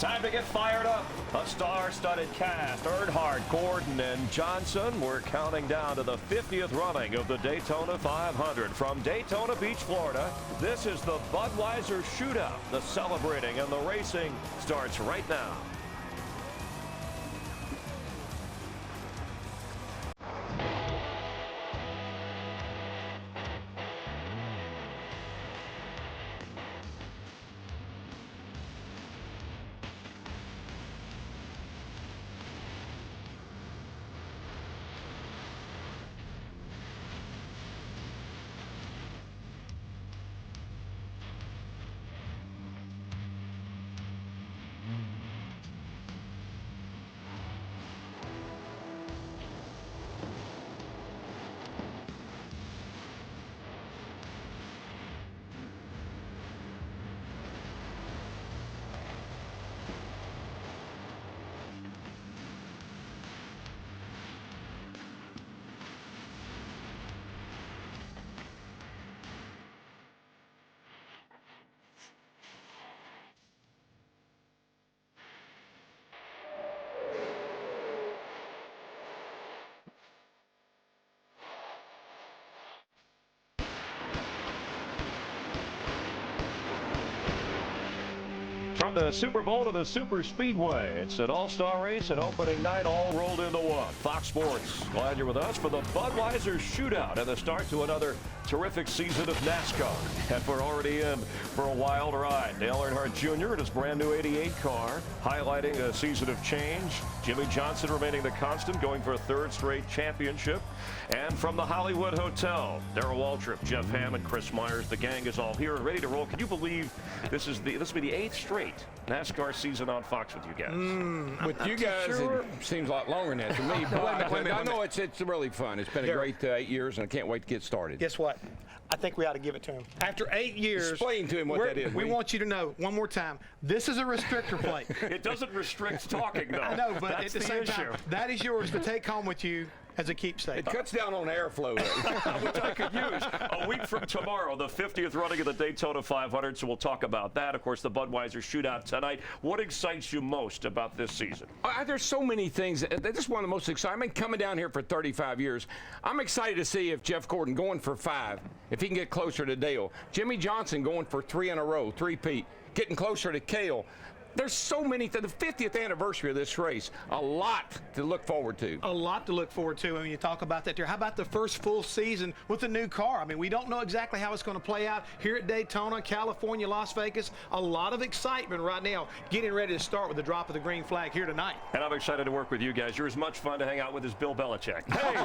Time to get fired up. A star-studded cast, Earnhardt, Gordon, and Johnson. We're counting down to the 50th running of the Daytona 500. From Daytona Beach, Florida, this is the Budweiser Shootout. The celebrating and the racing starts right now. From the Super Bowl to the Super Speedway, it's an all-star race and opening night all rolled into one. Fox Sports, glad you're with us for the Budweiser Shootout and the start to another terrific season of NASCAR. And we're already in for a wild ride. Dale Earnhardt Jr. in his brand new 88 car, highlighting a season of change. Jimmy Johnson remaining the constant, going for a third straight championship. And from the Hollywood Hotel, Darrell Waltrip, Jeff Hammond, Chris Myers, the gang is all here and ready to roll. Can you believe this will be the 8th straight NASCAR season on Fox with you guys? With you guys, sure. It seems a lot longer than that to me. But I know it's really fun. It's been a great 8 years, and I can't wait to get started. Guess what? I think we ought to give it to him. After 8 years, explain to him what that is. We want you to know one more time. This is a restrictor plate. It doesn't restrict talking, though. I know, but that's at the same time, that is yours to take home with you as a keepsake. It cuts down on airflow, which I could use. A week from tomorrow, the 50th running of the Daytona 500, so we'll talk about that. Of course, the Budweiser Shootout tonight. What excites you most about this season? There's so many things. This is one of the most exciting. I've been coming down here for 35 years. I'm excited to see if Jeff Gordon going for 5, if he can get closer to Dale. Jimmy Johnson going for 3 in a row, 3-peat, getting closer to Cale. There's so many, the 50th anniversary of this race, a lot to look forward to. A lot to look forward to when you talk about that there. How about the first full season with a new car? I mean, we don't know exactly how it's going to play out here at Daytona, California, Las Vegas. A lot of excitement right now, getting ready to start with the drop of the green flag here tonight. And I'm excited to work with you guys. You're as much fun to hang out with as Bill Belichick. Hey,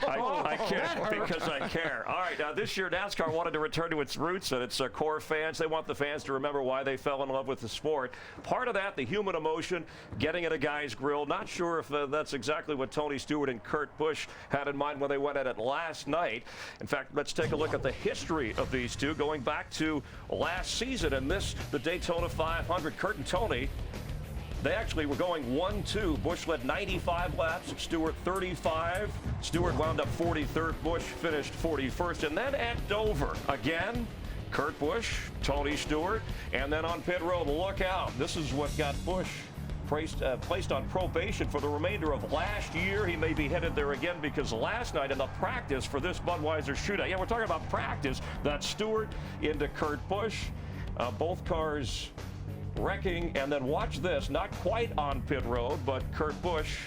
I care because I care. All right, this year NASCAR wanted to return to its roots and its core fans. They want the fans to remember why they fell in love with the sport. Part of that, the human emotion, getting at a guy's grill. Not sure if that's exactly what Tony Stewart and Kurt Busch had in mind when they went at it last night. In fact, let's take a look at the history of these two going back to last season. And the Daytona 500, Kurt and Tony, they actually were going 1-2. Busch led 95 laps, Stewart 35. Stewart wound up 43rd, Busch finished 41st. And then at Dover, again, Kurt Busch, Tony Stewart, and then on pit road, look out. This is what got Busch placed on probation for the remainder of last year. He may be headed there again because last night in the practice for this Budweiser Shootout, yeah, we're talking about practice, that's Stewart into Kurt Busch. Both cars wrecking, and then watch this, not quite on pit road, but Kurt Busch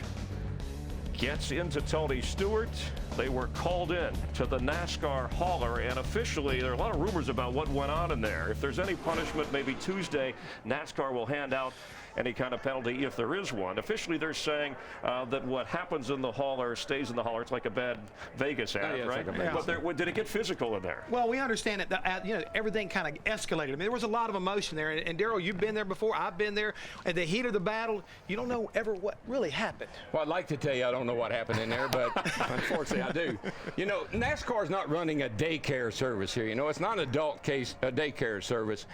gets into Tony Stewart. They were called in to the NASCAR hauler, and officially there are a lot of rumors about what went on in there. If there's any punishment, maybe Tuesday, NASCAR will hand out any kind of penalty if there is one. Officially, they're saying that what happens in the hauler stays in the hauler. It's like a bad Vegas ad, right? Like but did it get physical in there? Well, we understand that everything kind of escalated. I mean, there was a lot of emotion there. And Darrell, you've been there before. I've been there. At the heat of the battle, you don't know ever what really happened. Well, I'd like to tell you I don't know what happened in there, but unfortunately I do. You know, NASCAR's not running a daycare service here. You know, it's not an adult daycare service.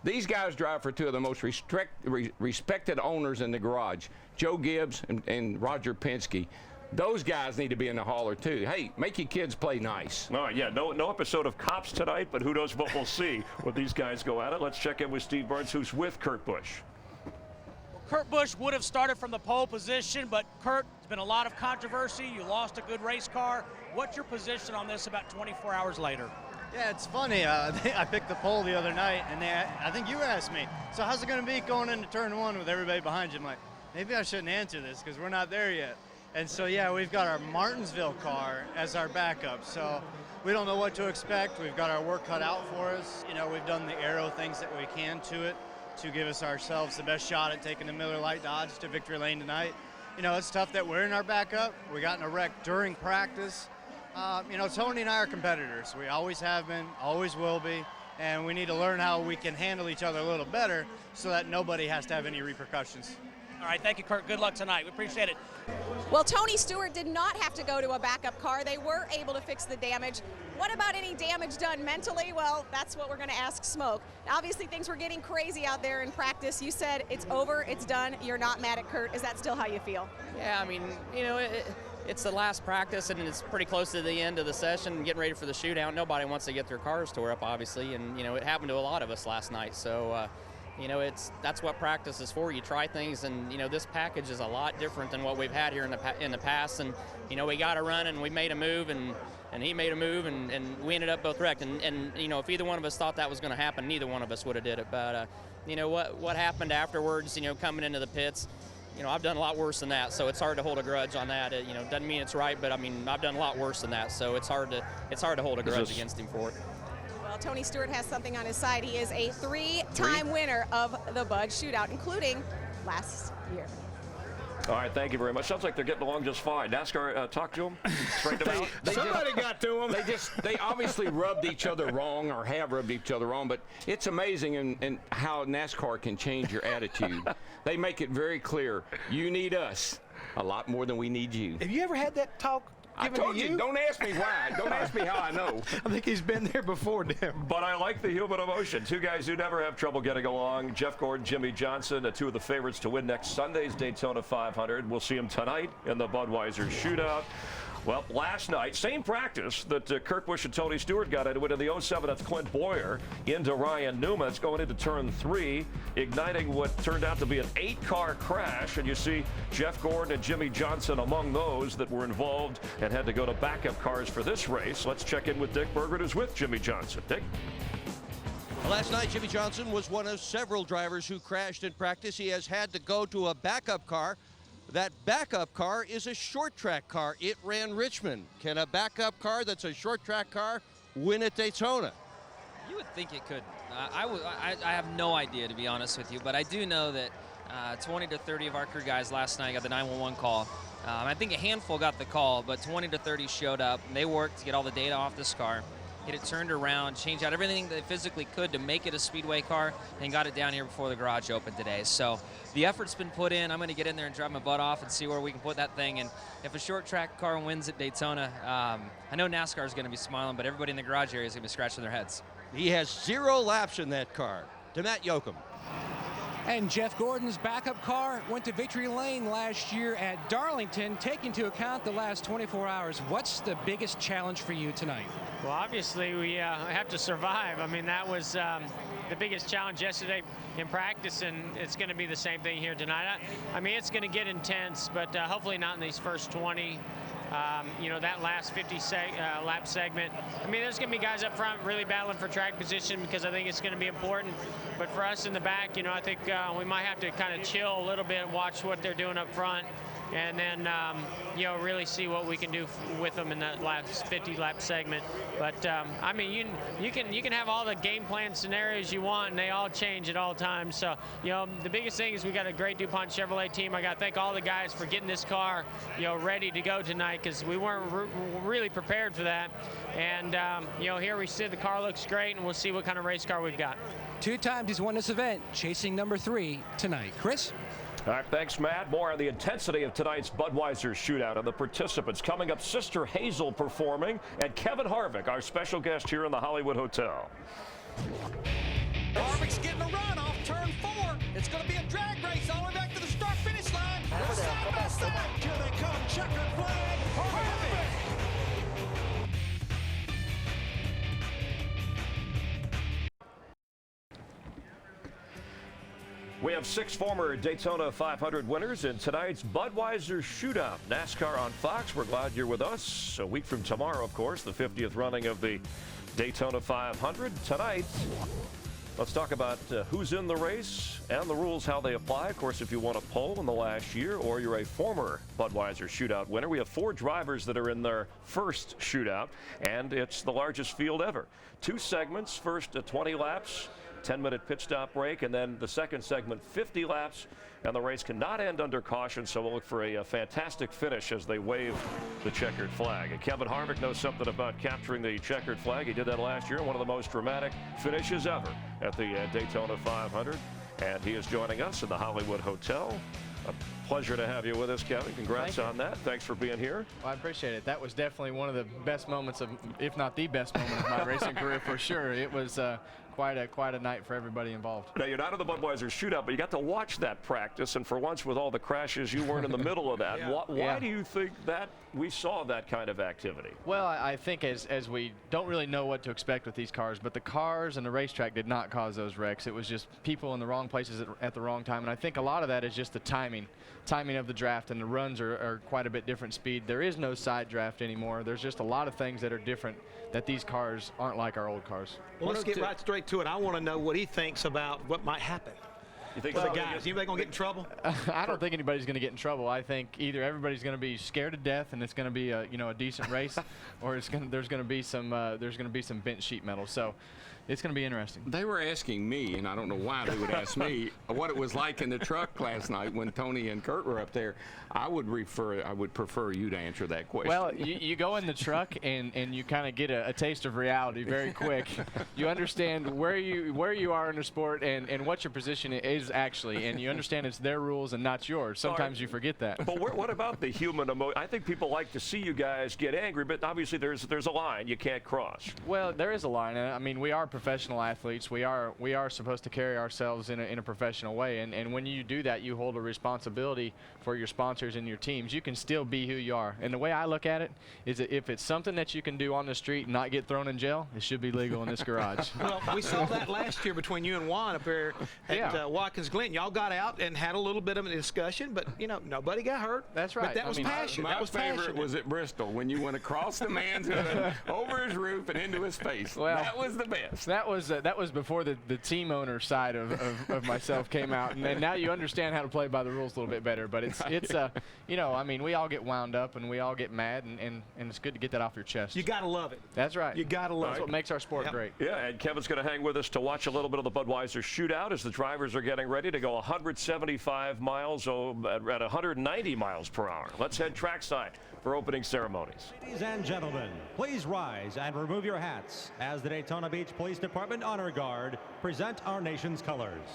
These guys drive for two of the most respected owners in the garage, Joe Gibbs and Roger Penske. Those guys need to be in the hauler, too. Hey, make your kids play nice. All right, yeah, no episode of Cops tonight, but who knows what we'll see when these guys go at it. Let's check in with Steve Burns, who's with Kurt Busch. Kurt Busch would have started from the pole position, but Kurt, there's been a lot of controversy. You lost a good race car. What's your position on this about 24 hours later? Yeah, it's funny. I picked the pole the other night, and I think you asked me, so how's it going to be going into turn one with everybody behind you? I'm like, maybe I shouldn't answer this because we're not there yet. And so, yeah, we've got our Martinsville car as our backup. So we don't know what to expect. We've got our work cut out for us. You know, we've done the aero things that we can to it to give us ourselves the best shot at taking the Miller Lite Dodge to victory lane tonight. You know, it's tough that we're in our backup. We got in a wreck during practice. You know, Tony and I are competitors. We always have been, always will be, and we need to learn how we can handle each other a little better so that nobody has to have any repercussions. All right, thank you, Kurt. Good luck tonight. We appreciate it. Well, Tony Stewart did not have to go to a backup car. They were able to fix the damage. What about any damage done mentally? Well, that's what we're going to ask Smoke. Obviously, things were getting crazy out there in practice. You said it's over, it's done. You're not mad at Kurt. Is that still how you feel? Yeah, I mean, you know, it's the last practice, and it's pretty close to the end of the session, getting ready for the shootout. Nobody wants to get their cars tore up, obviously, and, you know, it happened to a lot of us last night. So, you know, that's what practice is for. You try things, and, you know, this package is a lot different than what we've had here in the past. And, you know, we got a run, and we made a move, and he made a move, and we ended up both wrecked. And you know, if either one of us thought that was going to happen, neither one of us would have did it. But, you know, what happened afterwards, you know, coming into the pits, you know, I've done a lot worse than that, so it's hard to hold a grudge on that. You know, doesn't mean it's right, but I mean, I've done a lot worse than that, so it's hard to hold a grudge against him for it. Well, Tony Stewart has something on his side. He is a three-time winner of the Bud Shootout, including last year. All right, thank you very much. Sounds like they're getting along just fine. NASCAR, talk to them, straighten them out. Somebody got to them. They obviously rubbed each other wrong, or have rubbed each other wrong, but it's amazing in how NASCAR can change your attitude. They make it very clear, you need us a lot more than we need you. Have you ever had that talk? I told you, don't ask me why. Don't ask me how I know. I think he's been there before, Tim. But I like the human emotion. Two guys who never have trouble getting along. Jeff Gordon, Jimmy Johnson, two of the favorites to win next Sunday's Daytona 500. We'll see them tonight in the Budweiser Shootout. Well, last night, same practice that Kurt Busch and Tony Stewart got into it in the 07. That's Clint Boyer into Ryan Newman. It's going into turn 3, igniting what turned out to be an 8-car crash. And you see Jeff Gordon and Jimmy Johnson among those that were involved and had to go to backup cars for this race. Let's check in with Dick Berggren, who's with Jimmy Johnson. Dick? Last night, Jimmy Johnson was one of several drivers who crashed in practice. He has had to go to a backup car. That backup car is a short track car. It ran Richmond. Can a backup car that's a short track car win at Daytona? You would think it could. I have no idea, to be honest with you, but I do know that 20 to 30 of our crew guys last night got the 911 call. I think a handful got the call, but 20 to 30 showed up. And they worked to get all the data off this car, get it turned around, change out everything they physically could to make it a Speedway car, and got it down here before the garage opened today. So the effort's been put in. I'm going to get in there and drive my butt off and see where we can put that thing. And if a short track car wins at Daytona, I know NASCAR is going to be smiling, but everybody in the garage area is going to be scratching their heads. He has 0 laps in that car. To Matt Yoakum. And Jeff Gordon's backup car went to victory lane last year at Darlington. Taking into account the last 24 hours, what's the biggest challenge for you tonight? Well, obviously, we have to survive. I mean, that was the biggest challenge yesterday in practice, and it's going to be the same thing here tonight. I mean, it's going to get intense, but hopefully not in these first 20. You know, that last 50 lap segment. I mean, there's going to be guys up front really battling for track position because I think it's going to be important. But for us in the back, you know, I think we might have to kind of chill a little bit and watch what they're doing up front. And then, you know, really see what we can do with them in that last 50 lap segment. But I mean, you can have all the game plan scenarios you want, and they all change at all times. So, you know, the biggest thing is we got a great DuPont Chevrolet team. I got to thank all the guys for getting this car, you know, ready to go tonight, because we weren't really prepared for that. And you know, here we sit. The car looks great, and we'll see what kind of race car we've got. 2 times he's won this event, chasing number 3 tonight. Chris? All right, thanks, Matt. More on the intensity of tonight's Budweiser Shootout and the participants. Coming up, Sister Hazel performing, and Kevin Harvick, our special guest here in the Hollywood Hotel. Harvick's getting a run off turn 4. It's going to be a drag race all the way back to the start-finish line. They're side by side. Here they come, checkered flag. Harvick. We have 6 former Daytona 500 winners in tonight's Budweiser Shootout. NASCAR on Fox. We're glad you're with us. A week from tomorrow, of course, the 50th running of the Daytona 500. Tonight, let's talk about who's in the race and the rules, how they apply. Of course, if you won a pole in the last year or you're a former Budweiser Shootout winner, we have 4 drivers that are in their first shootout, and it's the largest field ever. 2 segments, first 20 laps. 10-minute pit stop break, and then the second segment 50 laps, and the race cannot end under caution, so we'll look for a fantastic finish as they wave the checkered flag. And Kevin Harvick knows something about capturing the checkered flag. He did that last year, one of the most dramatic finishes ever at the Daytona 500, and he is joining us in the Hollywood Hotel. A pleasure to have you with us, Kevin. Congrats on that. Thanks for being here. Well, I appreciate it. That was definitely one of the best moments of, if not the best moment of my racing career for sure. It was quite a night for everybody involved. Now, you're not in the Budweiser Shootout, but you got to watch that practice, and for once with all the crashes, you weren't in the middle of that. Why do you think that we saw that kind of activity? Well, I think as we don't really know what to expect with these cars, but the cars and the racetrack did not cause those wrecks. It was just people in the wrong places at the wrong time, and I think a lot of that is just the timing of the draft, and the runs are quite a bit different speed. There is no side draft anymore. There's just a lot of things that are different that these cars aren't like our old cars. Well, let's get right straight to it. I want to know what he thinks about what might happen. You think the guys, anybody going to get in trouble? I don't think anybody's going to get in trouble. I think either everybody's going to be scared to death and it's going to be a decent race, or there's going to be some bent sheet metal. So it's going to be interesting. They were asking me, and I don't know why they would ask me, what it was like in the truck last night when Tony and Kurt were up there. I would prefer you to answer that question. Well, you go in the truck and you kind of get a taste of reality very quick. You understand where you are in the sport and what your position is actually, and you understand it's their rules and not yours. Sometimes you forget that. But what about the human emotion? I think people like to see you guys get angry, but obviously there's a line you can't cross. Well, there is a line. I mean, we are professional athletes. We are supposed to carry ourselves in a professional way, and when you do that, you hold a responsibility for your sponsors and your teams. You can still be who you are, and the way I look at it is that if it's something that you can do on the street and not get thrown in jail, it should be legal in this garage. Well, we saw that last year between you and Juan up there at Watkins Glen. Y'all got out and had a little bit of a discussion, but nobody got hurt. That's right. But that was passion. My favorite was at Bristol when you went across the man's hood, over his roof and into his face. Well, that was the best. That was before the team owner side of myself came out, and now you understand how to play by the rules a little bit better. But it's I mean, we all get wound up and we all get mad, and it's good to get that off your chest. You gotta love it. That's right. You gotta love it. That's what makes our sport great. Yeah, and Kevin's going to hang with us to watch a little bit of the Budweiser Shootout as the drivers are getting ready to go 175 miles at 190 miles per hour. Let's head trackside for opening ceremonies. Ladies and gentlemen, please rise and remove your hats as the Daytona Beach Police Department Honor Guard present our nation's colors.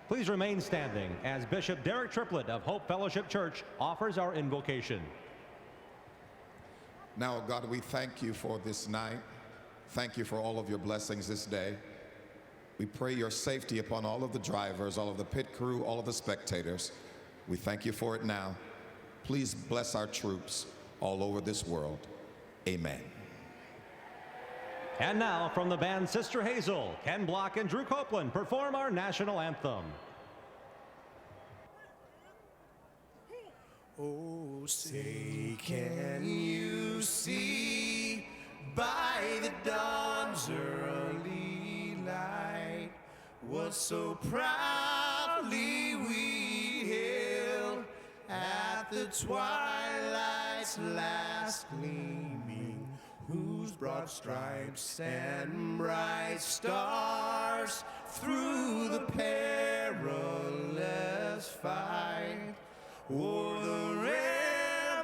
Please remain standing as Bishop Derek Triplett of Hope Fellowship Church offers our invocation. Now, God, we thank you for this night. Thank you for all of your blessings this day. We pray your safety upon all of the drivers, all of the pit crew, all of the spectators. We thank you for it now. Please bless our troops all over this world. Amen. And now, from the band Sister Hazel, Ken Block and Drew Copeland perform our national anthem. Oh, say, can you see by the dawn's early light what so proudly we hailed at the twilight's last gleaming, whose broad stripes and bright stars through the perilous fight o'er the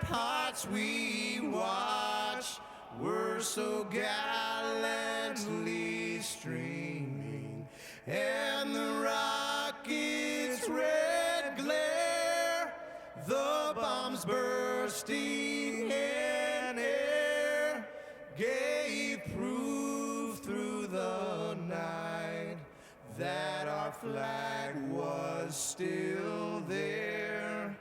ramparts we watch were so gallantly streaming, and the rocket's red glare, the bombs bursting in air, gave proof through the night that our flag was still there.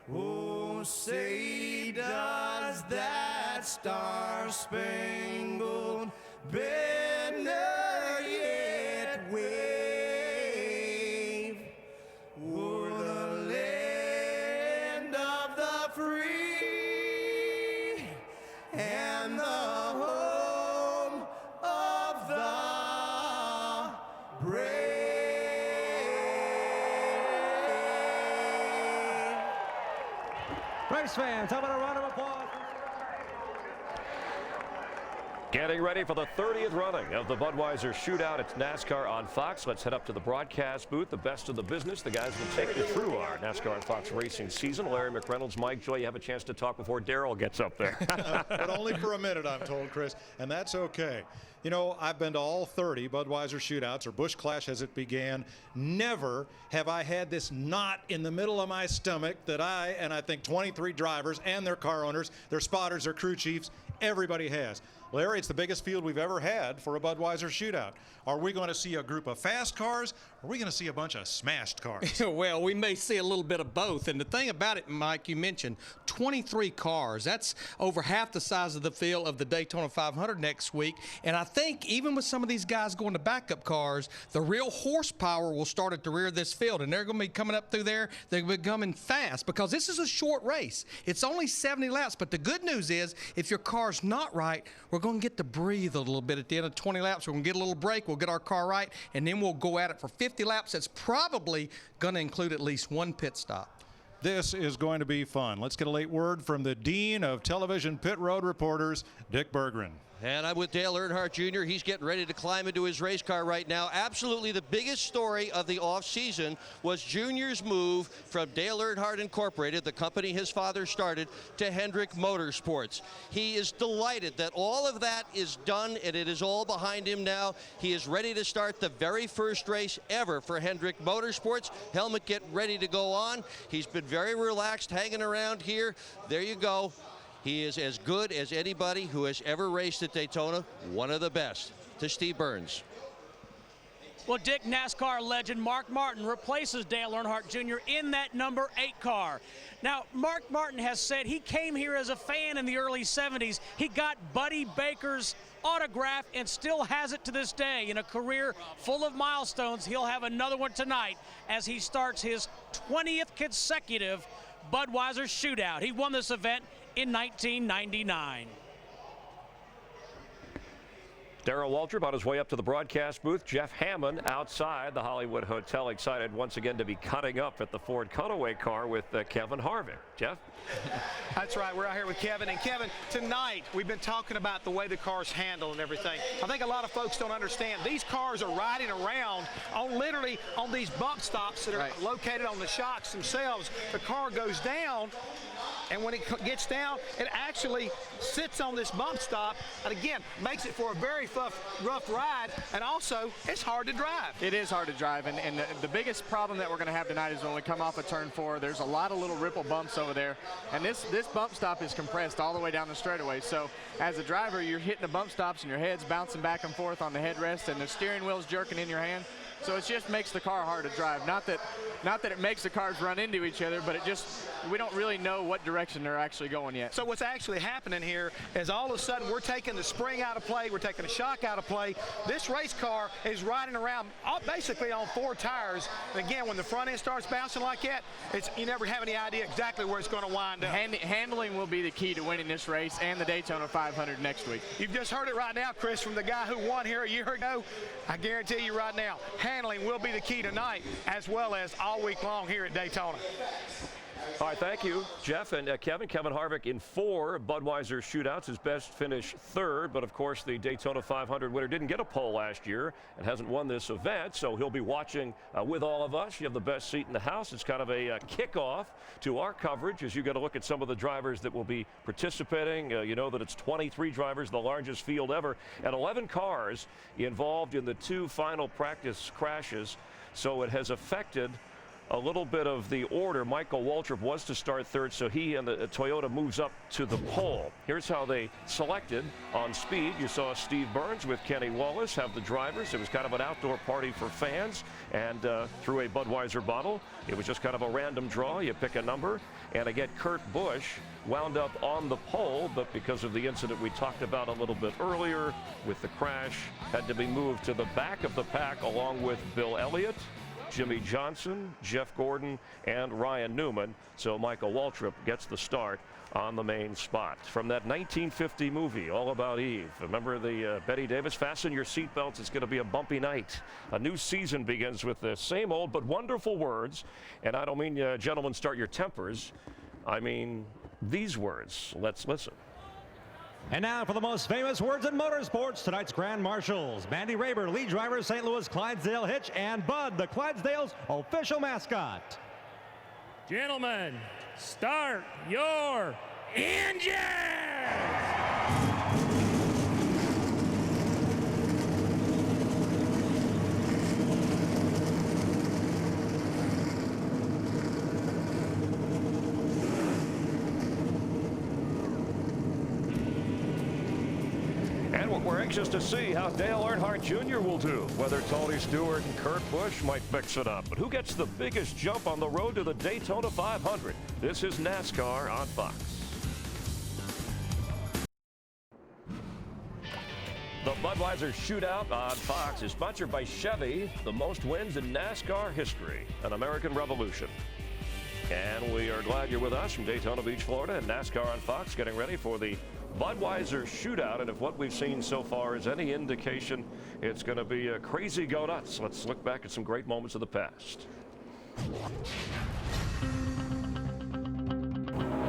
Oh, say does that star-spangled banner yet wave? Race fans, how about a round of applause? Getting ready for the 30th running of the Budweiser Shootout. It's NASCAR on Fox. Let's head up to the broadcast booth. The best of the business. The guys will take you through our NASCAR on Fox racing season. Larry McReynolds, Mike Joy, you have a chance to talk before Darrell gets up there. But only for a minute, I'm told, Chris, and that's okay. You know, I've been to all 30 Budweiser Shootouts, or Busch Clash as it began. Never have I had this knot in the middle of my stomach that I think 23 drivers and their car owners, their spotters, their crew chiefs, everybody has. Larry, it's the biggest field we've ever had for a Budweiser Shootout. Are we going to see a group of fast cars, or are we going to see a bunch of smashed cars? Well, we may see a little bit of both. And the thing about it, Mike, you mentioned 23 cars. That's over half the size of the field of the Daytona 500 next week. And I think even with some of these guys going to backup cars, the real horsepower will start at the rear of this field. And they're going to be coming up through there. They're going to be coming fast because this is a short race. It's only 70 laps. But the good news is if your car's not right, we're going to get to breathe a little bit at the end of 20 laps. We're going to get a little break. We'll get our car right, and then we'll go at it for 50 laps. That's probably going to include at least one pit stop. This is going to be fun. Let's get a late word from the Dean of Television Pit Road Reporters, Dick Berggren. And I'm with Dale Earnhardt Jr. He's getting ready to climb into his race car right now. Absolutely the biggest story of the offseason was Junior's move from Dale Earnhardt Incorporated, the company his father started, to Hendrick Motorsports. He is delighted that all of that is done and it is all behind him now. He is ready to start the very first race ever for Hendrick Motorsports. Helmet get ready to go on. He's been very relaxed, hanging around here. There you go. He is as good as anybody who has ever raced at Daytona, one of the best. To Steve Burns. Well, Dick, NASCAR legend Mark Martin replaces Dale Earnhardt Jr. in that number 8 car. Now, Mark Martin has said he came here as a fan in the early 70s. He got Buddy Baker's autograph and still has it to this day. In a career full of milestones, he'll have another one tonight as he starts his 20th consecutive Budweiser Shootout. He won this event in 1999. Darrell Waltrip on his way up to the broadcast booth. Jeff Hammond outside the Hollywood Hotel, excited once again to be cutting up at the Ford Cutaway car with Kevin Harvick. Jeff? That's right. We're out here with Kevin. And Kevin, tonight we've been talking about the way the cars handle and everything. I think a lot of folks don't understand. These cars are riding around on literally on these bump stops that are located on the shocks themselves. The car goes down, and when it gets down, it actually sits on this bump stop, and again, makes it for a very rough ride, and also, it's hard to drive. It is hard to drive, and the biggest problem that we're going to have tonight is when we come off of turn 4, there's a lot of little ripple bumps over there, and this bump stop is compressed all the way down the straightaway, so as a driver, you're hitting the bump stops, and your head's bouncing back and forth on the headrest, and the steering wheel's jerking in your hand. So it just makes the car hard to drive. Not that it makes the cars run into each other, but we don't really know what direction they're actually going yet. So what's actually happening here is all of a sudden we're taking the spring out of play, we're taking the shock out of play. This race car is riding around basically on 4 tires. And again, when the front end starts bouncing like that, you never have any idea exactly where it's going to wind up. Handling will be the key to winning this race and the Daytona 500 next week. You've just heard it right now, Chris, from the guy who won here a year ago. I guarantee you right now, handling will be the key tonight as well as all week long here at Daytona. All right, thank you, Jeff and Kevin. Kevin Harvick in 4 Budweiser Shootouts. His best finish 3rd, but of course the Daytona 500 winner didn't get a pole last year and hasn't won this event, so he'll be watching with all of us. You have the best seat in the house. It's kind of a kickoff to our coverage as you get a look at some of the drivers that will be participating. You know that it's 23 drivers, the largest field ever, and 11 cars involved in the 2 final practice crashes, so it has affected a little bit of the order. Michael Waltrip was to start 3rd, so he and the Toyota moves up to the pole. Here's how they selected on speed. You saw Steve Burns with Kenny Wallace have the drivers. It was kind of an outdoor party for fans, and through a Budweiser bottle. It was just kind of a random draw. You pick a number, and again, Kurt Busch wound up on the pole, but because of the incident we talked about a little bit earlier with the crash, had to be moved to the back of the pack along with Bill Elliott, Jimmy Johnson, Jeff Gordon, and Ryan Newman. So Michael Waltrip gets the start on the main spot. From that 1950 movie, All About Eve. Remember the Betty Davis? Fasten your seatbelts. It's going to be a bumpy night. A new season begins with the same old but wonderful words. And I don't mean, gentlemen, start your tempers. I mean, these words. Let's listen. And now for the most famous words in motorsports, tonight's Grand Marshals. Mandy Raber, lead driver, St. Louis Clydesdale Hitch, and Bud, the Clydesdale's official mascot. Gentlemen, start your engines! And we're anxious to see how Dale Earnhardt Jr. will do, whether Tony Stewart and Kurt Busch might fix it up. But who gets the biggest jump on the road to the Daytona 500? This is NASCAR on Fox. The Budweiser Shootout on Fox is sponsored by Chevy, the most wins in NASCAR history, an American revolution. And we are glad you're with us from Daytona Beach, Florida, and NASCAR on Fox, getting ready for the Budweiser Shootout. And if what we've seen so far is any indication, it's going to be a crazy go nuts. Let's look back at some great moments of the past.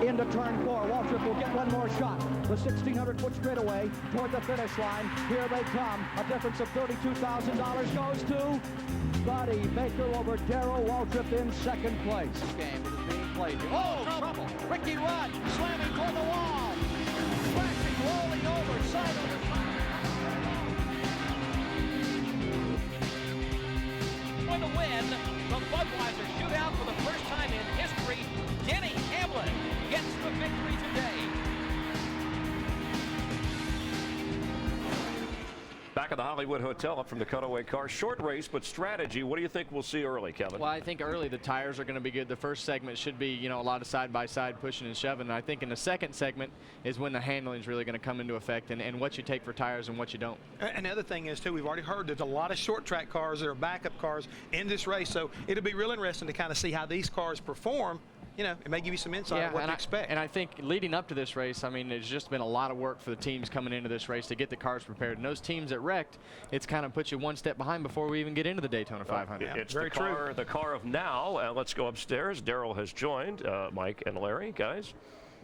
Into turn 4, Waltrip will get one more shot. The 1,600-foot straightaway toward the finish line. Here they come. A difference of $32,000 goes to Buddy Baker over Darrell Waltrip in second place. This game is being played. Oh, trouble! Ricky Rudd slamming toward the wall. Crashing, rolling over, side over side. For the win, the Budweiser Shootout for the first time in history, Denny Hamlin gets the victory today. Back at the Hollywood Hotel, up from the cutaway car. Short race, but strategy. What do you think we'll see early, Kevin? Well, I think early the tires are going to be good. The first segment should be, a lot of side-by-side pushing and shoving. And I think in the second segment is when the handling is really going to come into effect and what you take for tires and what you don't. And the other thing is, too, we've already heard there's a lot of short track cars that are backup cars in this race. So it'll be real interesting to kind of see how these cars perform. It may give you some insight on what to expect. And I think leading up to this race, there's just been a lot of work for the teams coming into this race to get the cars prepared. And those teams that wrecked, it's kind of put you one step behind before we even get into the Daytona 500. It's the car of now. Let's go upstairs. Darrell has joined Mike and Larry, guys.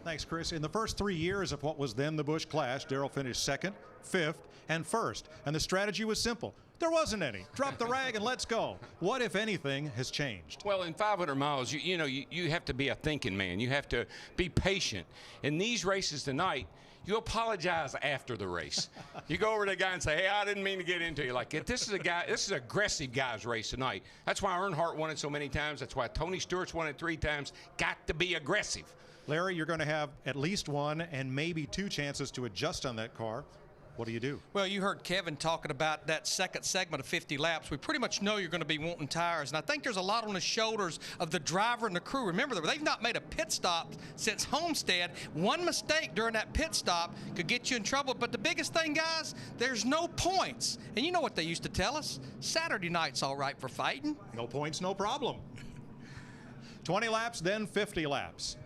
Thanks, Chris. In the first 3 years of what was then the Busch Clash, Darrell finished second, fifth, and first. And the strategy was simple. There wasn't any. Drop the rag and let's go. What, if anything, has changed? Well, in 500 miles, you have to be a thinking man. You have to be patient. In these races tonight, you apologize after the race. You go over to the guy and say, hey, I didn't mean to get into you like that. This is an aggressive guy's race tonight. That's why Earnhardt won it so many times. That's why Tony Stewart's won it 3 times. Got to be aggressive. Larry, you're going to have at least one and maybe 2 chances to adjust on that car. What do you do? Well, you heard Kevin talking about that second segment of 50 laps. We pretty much know you're going to be wanting tires, and I think there's a lot on the shoulders of the driver and the crew. Remember, they've not made a pit stop since Homestead. One mistake during that pit stop could get you in trouble, but the biggest thing, guys, there's no points. And you know what they used to tell us? Saturday night's all right for fighting. No points, no problem. 20 laps, then 50 laps.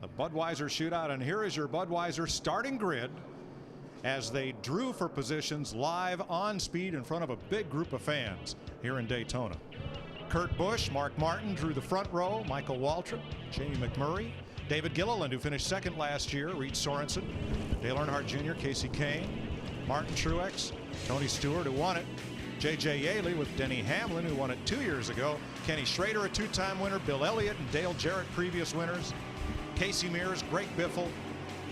The Budweiser Shootout, and here is your Budweiser starting grid as they drew for positions live on speed in front of a big group of fans here in Daytona. Kurt Busch, Mark Martin drew the front row, Michael Waltrip, Jamie McMurray, David Gilliland, who finished second last year, Reed Sorensen, Dale Earnhardt Jr., Casey Kane, Martin Truex, Tony Stewart, who won it, J.J. Yaley with Denny Hamlin, who won it 2 years ago, Kenny Schrader, a 2-time winner, Bill Elliott and Dale Jarrett, previous winners, Casey Mears, Greg Biffle,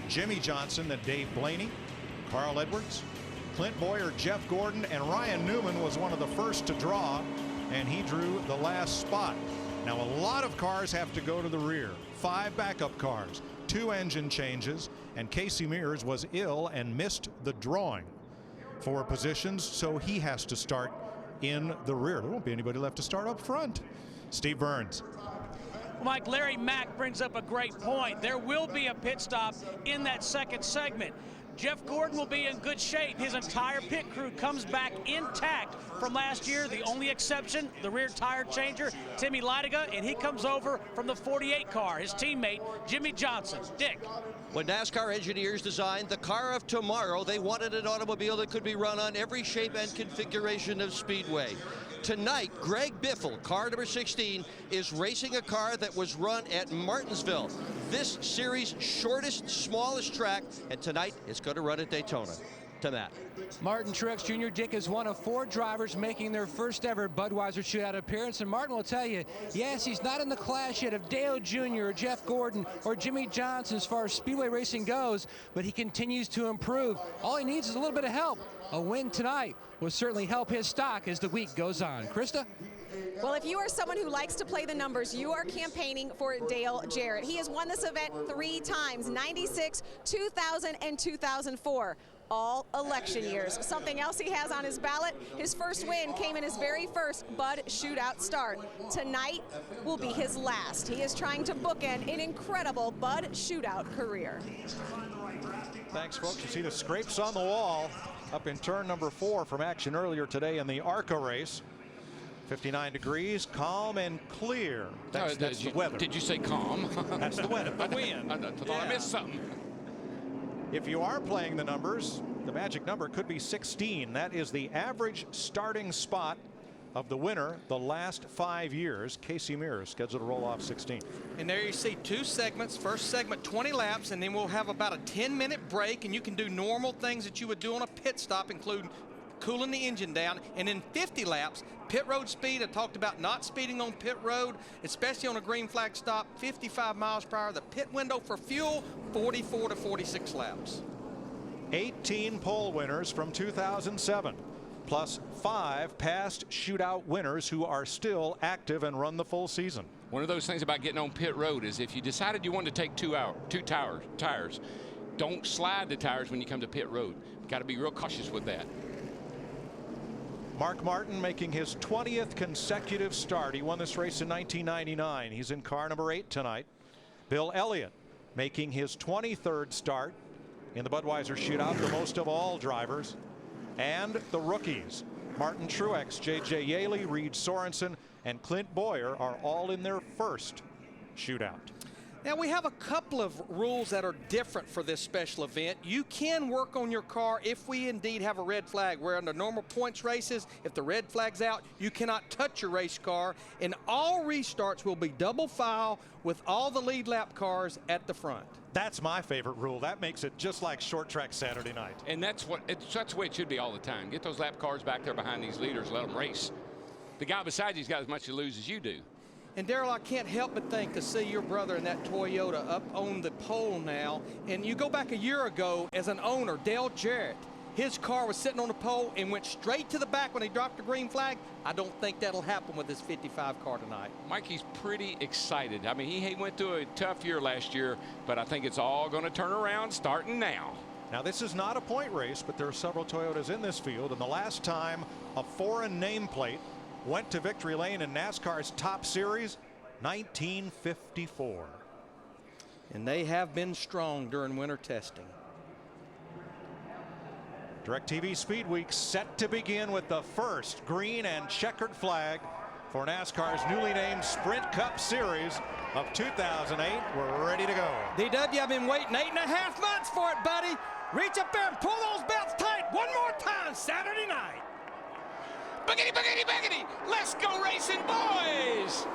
Jimmy Johnson, then Dave Blaney, Carl Edwards, Clint Boyer, Jeff Gordon, and Ryan Newman was one of the first to draw, and he drew the last spot. Now, a lot of cars have to go to the rear. 5 backup cars, 2 engine changes, and Casey Mears was ill and missed the drawing for positions, so he has to start in the rear. There won't be anybody left to start up front. Steve Burns. Mike, Larry Mack brings up a great point. There will be a pit stop in that second segment. Jeff Gordon will be in good shape. His entire pit crew comes back intact from last year. The only exception, the rear tire changer, Timmy Leidiga, and he comes over from the 48 car, his teammate, Jimmy Johnson. Dick. When NASCAR engineers designed the car of tomorrow, they wanted an automobile that could be run on every shape and configuration of Speedway. tonight, Greg Biffle, car number 16, is racing a car that was run at Martinsville. This series' shortest, smallest track, and tonight it's going to run at Daytona. To Matt. Martin Truex Jr. Dick is one of 4 drivers making their first ever Budweiser Shootout appearance, and Martin will tell you, yes, he's not in the class yet of Dale Jr. or Jeff Gordon or Jimmy Johnson as far as Speedway racing goes, but he continues to improve. All he needs is a little bit of help. A win tonight will certainly help his stock as the week goes on. Krista? Well, if you are someone who likes to play the numbers, you are campaigning for Dale Jarrett. He has won this event 3 times, 96, 2000, and 2004. All election years. Something else he has on his ballot, his first win came in his very first Bud Shootout start. Tonight will be his last. He is trying to bookend an incredible Bud Shootout career. Thanks, folks. You see the scrapes on the wall up in turn number 4 from action earlier today in the ARCA race. 59 degrees, calm and clear. That's the weather. Did you say calm? That's the weather. The wind. I thought I missed something. If you are playing the numbers, the magic number could be 16. That is the average starting spot of the winner the last 5 years. Casey Mears scheduled to roll off 16. And there you see 2 segments. First segment 20 laps, and then we'll have about a 10-minute break, and you can do normal things that you would do on a pit stop, including cooling the engine down. And in 50 laps, pit road speed, I talked about not speeding on pit road, especially on a green flag stop, 55 miles per hour. The pit window for fuel, 44 to 46 laps. 18 pole winners from 2007, plus 5 past shootout winners who are still active and run the full season. One of those things about getting on pit road is if you decided you wanted to take two tires, don't slide the tires when you come to pit road. Got to be real cautious with that. Mark Martin making his 20th consecutive start. He won this race in 1999. He's in car number 8 tonight. Bill Elliott making his 23rd start in the Budweiser Shootout, the most of all drivers. And the rookies, Martin Truex, J.J. Yaley, Reed Sorensen, and Clint Boyer are all in their first shootout. Now, we have a couple of rules that are different for this special event. You can work on your car if we indeed have a red flag, where under normal points races, if the red flag's out, you cannot touch your race car, and all restarts will be double file with all the lead lap cars at the front. That's my favorite rule. That makes it just like short track Saturday night. And that's the way it should be all the time. Get those lap cars back there behind these leaders, let them race. The guy beside you's got as much to lose as you do. And Darrell, I can't help but think to see your brother in that Toyota up on the pole now. And you go back a year ago as an owner, Dale Jarrett, his car was sitting on the pole and went straight to the back when he dropped the green flag. I don't think that'll happen with this 55 car tonight. Mikey's pretty excited. I mean, he went through a tough year last year, but I think it's all going to turn around starting now. Now, this is not a point race, but there are several Toyotas in this field. And the last time a foreign nameplate went to victory lane in NASCAR's top series, 1954. And they have been strong during winter testing. DirecTV Speed Week set to begin with the first green and checkered flag for NASCAR's newly named Sprint Cup Series of 2008. We're ready to go. DW, I've been waiting 8.5 months for it, buddy. Reach up there and pull those belts tight one more time Saturday night. Boogity, boogity, boogity! Let's go racing, boys!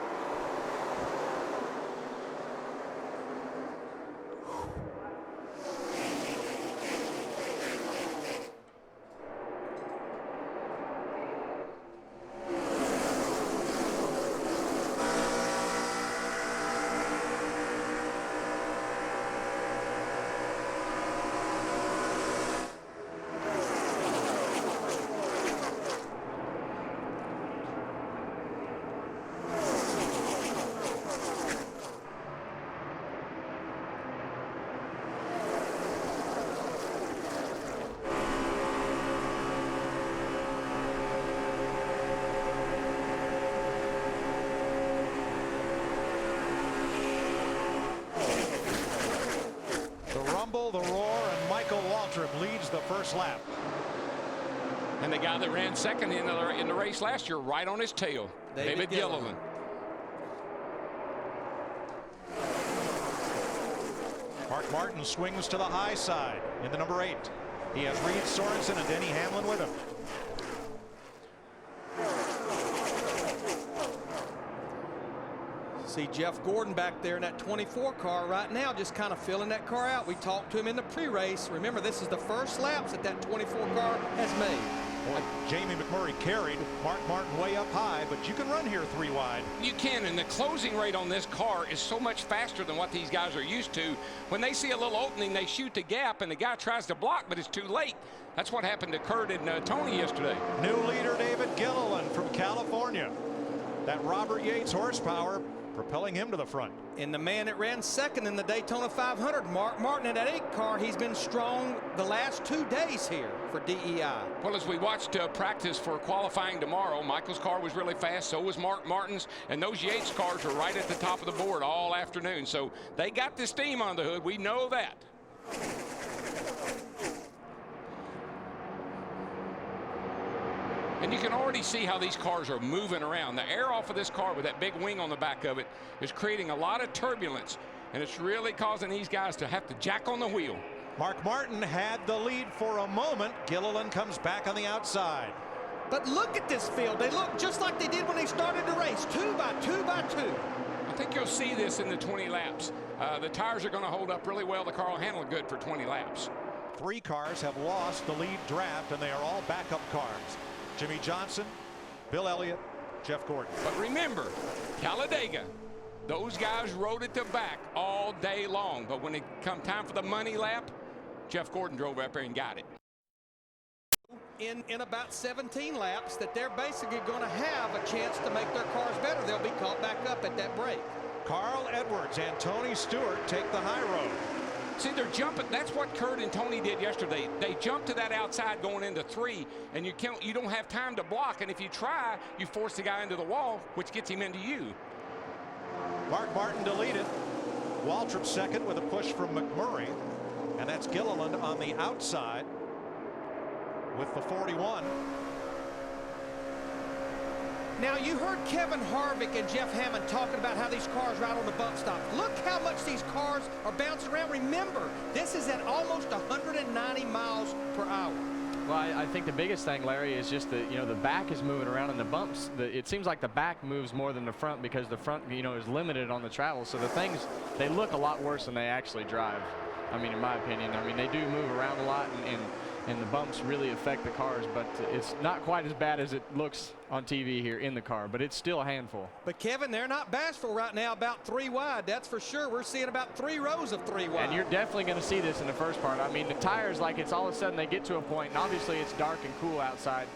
The roar, and Michael Waltrip leads the first lap. And the guy that ran second in the race last year, right on his tail, David Gilliland. Mark Martin swings to the high side in the number 8. He has Reed Sorensen and Denny Hamlin with him. See Jeff Gordon back there in that 24 car right now, just kind of filling that car out. We talked to him in the pre-race. Remember, this is the first laps that 24 car has made. Boy, Jamie McMurray carried Mark Martin way up high, but you can run here 3 wide. You can, and the closing rate on this car is so much faster than what these guys are used to. When they see a little opening, they shoot the gap, and the guy tries to block, but it's too late. That's what happened to Kurt and Tony yesterday. New leader David Gilliland from California. That Robert Yates horsepower propelling him to the front. And the man that ran second in the Daytona 500, Mark Martin, in that 8 car, he's been strong the last 2 days here for DEI. Well, as we watched practice for qualifying tomorrow, Michael's car was really fast, so was Mark Martin's, and those Yates cars were right at the top of the board all afternoon. So they got the steam on the hood. We know that. And you can already see how these cars are moving around. The air off of this car with that big wing on the back of it is creating a lot of turbulence, and it's really causing these guys to have to jack on the wheel. Mark Martin had the lead for a moment. Gilliland comes back on the outside. But look at this field. They look just like they did when they started the race, 2 by 2 by 2. I think you'll see this in the 20 laps. The tires are going to hold up really well. The car will handle it good for 20 laps. 3 cars have lost the lead draft, and they are all backup cars. Jimmy Johnson, Bill Elliott, Jeff Gordon. But remember, Talladega, those guys rode at the back all day long. But when it come time for the money lap, Jeff Gordon drove up there and got it. In about 17 laps that they're basically going to have a chance to make their cars better. They'll be caught back up at that break. Carl Edwards and Tony Stewart take the high road. See, they're jumping. That's what Kurt and Tony did yesterday. They jumped to that outside going into 3, and you don't have time to block. And if you try, you force the guy into the wall, which gets him into you. Mark Martin deleted. Waltrip second with a push from McMurray. And that's Gilliland on the outside with the 41. Now, you heard Kevin Harvick and Jeff Hammond talking about how these cars ride on the bump stop. Look how much these cars are bouncing around. Remember, this is at almost 190 miles per hour. Well, I think the biggest thing, Larry, is just that, the back is moving around in the bumps. It seems like the back moves more than the front because the front, is limited on the travel. So the things, they look a lot worse than they actually drive. I mean, in my opinion. I mean, they do move around a lot, and the bumps really affect the cars, but it's not quite as bad as it looks on TV here in the car, but it's still a handful. But Kevin, they're not bashful right now about 3 wide. That's for sure. We're seeing about 3 rows of 3 wide. And you're definitely going to see this in the first part. I mean, the tires, like, it's all of a sudden they get to a point, and obviously it's dark and cool outside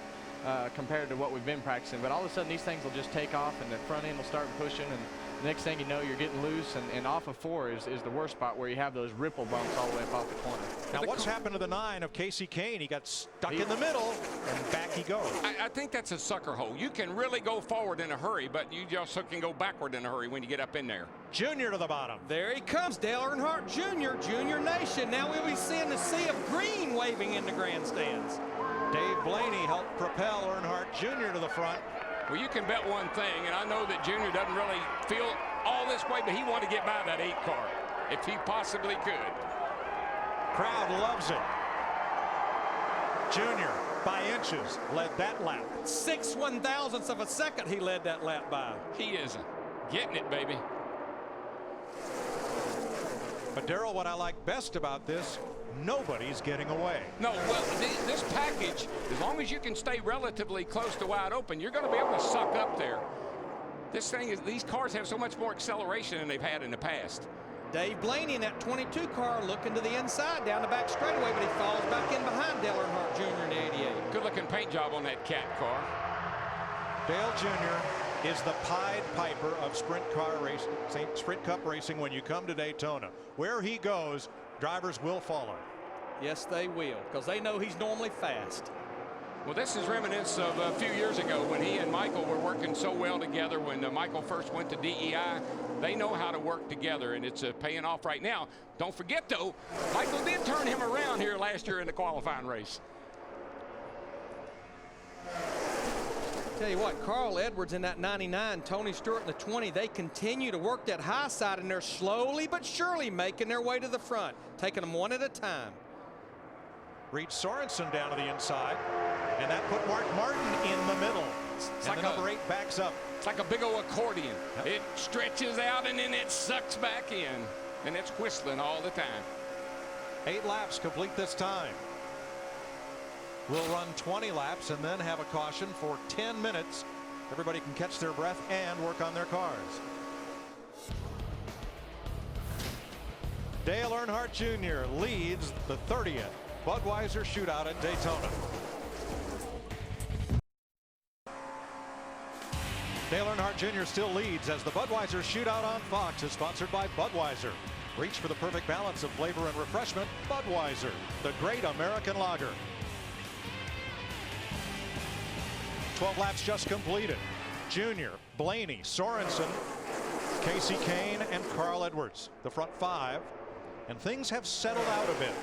compared to what we've been practicing, but all of a sudden these things will just take off and the front end will start pushing, and the next thing you know, you're getting loose, and off of 4 is the worst spot where you have those ripple bumps all the way up off the corner. Now, what's happened to the 9 of Casey Kane? He got stuck in the middle, and back he goes. I think that's a sucker hole. You can really go forward in a hurry, but you also can go backward in a hurry when you get up in there. Junior to the bottom. There he comes, Dale Earnhardt Jr., Junior Nation. Now we'll be seeing the sea of green waving in the grandstands. Dave Blaney helped propel Earnhardt Jr. to the front. Well, you can bet one thing, and I know that Junior doesn't really feel all this way, but he wanted to get by that 8 car if he possibly could. Crowd loves it. Junior, by inches, led that lap. 6 1/1000ths of a second he led that lap by. He is getting it, baby. But Darrell, what I like best about this, nobody's getting away. No, well, this package, as long as you can stay relatively close to wide open, you're going to be able to suck up there. This thing is, these cars have so much more acceleration than they've had in the past. Dave Blaney in that 22 car looking to the inside down the back straightaway, but he falls back in behind Dale Earnhardt Jr. in the 88. Good looking paint job on that cat car. Dale Jr. is the Pied Piper of sprint cup racing when you come to Daytona. Where he goes, drivers will follow. Yes, they will, because they know he's normally fast. Well, this is reminiscent of a few years ago when he and Michael were working so well together. When Michael first went to DEI, they know how to work together, and it's paying off right now. Don't forget, though, Michael did turn him around here last year in the qualifying race. Tell you what, Carl Edwards in that 99, Tony Stewart in the 20, they continue to work that high side, and they're slowly but surely making their way to the front, taking them one at a time. Reed Sorensen down to the inside, and that put Mark Martin in the middle. It's and like the number 8 backs up. It's like a big old accordion. Yep. It stretches out and then it sucks back in, and it's whistling all the time. 8 laps complete this time. We'll run 20 laps and then have a caution for 10 minutes. Everybody can catch their breath and work on their cars. Dale Earnhardt Jr. leads the 30th Budweiser Shootout at Daytona. Dale Earnhardt Jr. still leads as the Budweiser Shootout on Fox is sponsored by Budweiser. Reach for the perfect balance of flavor and refreshment. Budweiser, the great American lager. 12 laps just completed. Junior, Blaney, Sorensen, Casey Kane, and Carl Edwards, the front 5. And things have settled out a bit.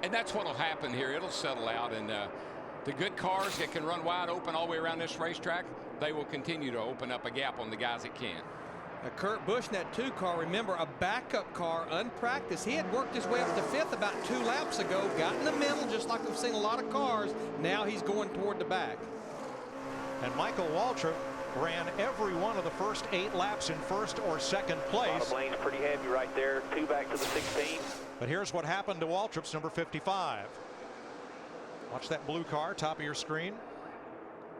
And that's what will happen here. It'll settle out, and the good cars that can run wide open all the way around this racetrack, they will continue to open up a gap on the guys that can't. Kurt Busch in that 2 car, remember, a backup car, unpracticed. He had worked his way up to 5th about 2 laps ago, got in the middle, just like we've seen a lot of cars. Now he's going toward the back. And Michael Waltrip ran every one of the first 8 laps in first or second place. A lot of lanes pretty heavy right there. 2 back to the 16. But here's what happened to Waltrip's number 55. Watch that blue car, top of your screen.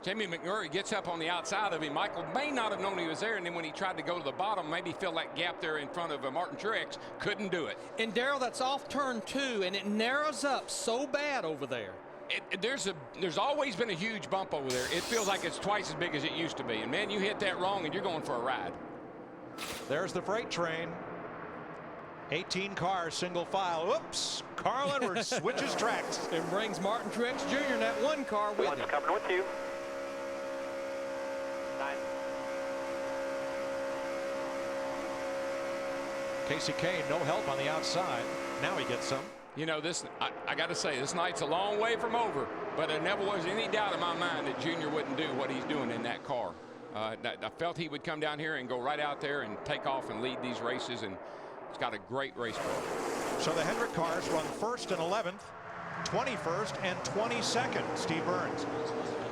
Jamie McMurray gets up on the outside of him. Michael may not have known he was there, and then when he tried to go to the bottom, maybe fill that gap there in front of Martin Truex, couldn't do it. And Darrell, that's off turn 2, and it narrows up so bad over there. There's always been a huge bump over there. It feels like it's twice as big as it used to be. And man, you hit that wrong and you're going for a ride. There's the freight train. 18 cars, single file. Oops! Carl Edwards switches tracks and brings Martin Truex Jr. in that 1 car with him. One's coming with you. 9. Casey Kane, no help on the outside. Now he gets some. You know, I got to say, this night's a long way from over, but there never was any doubt in my mind that Junior wouldn't do what he's doing in that car. I felt he would come down here and go right out there and take off and lead these races, and he's got a great race car. So the Hendrick cars run 1st and 11th, 21st and 22nd. Steve Burns.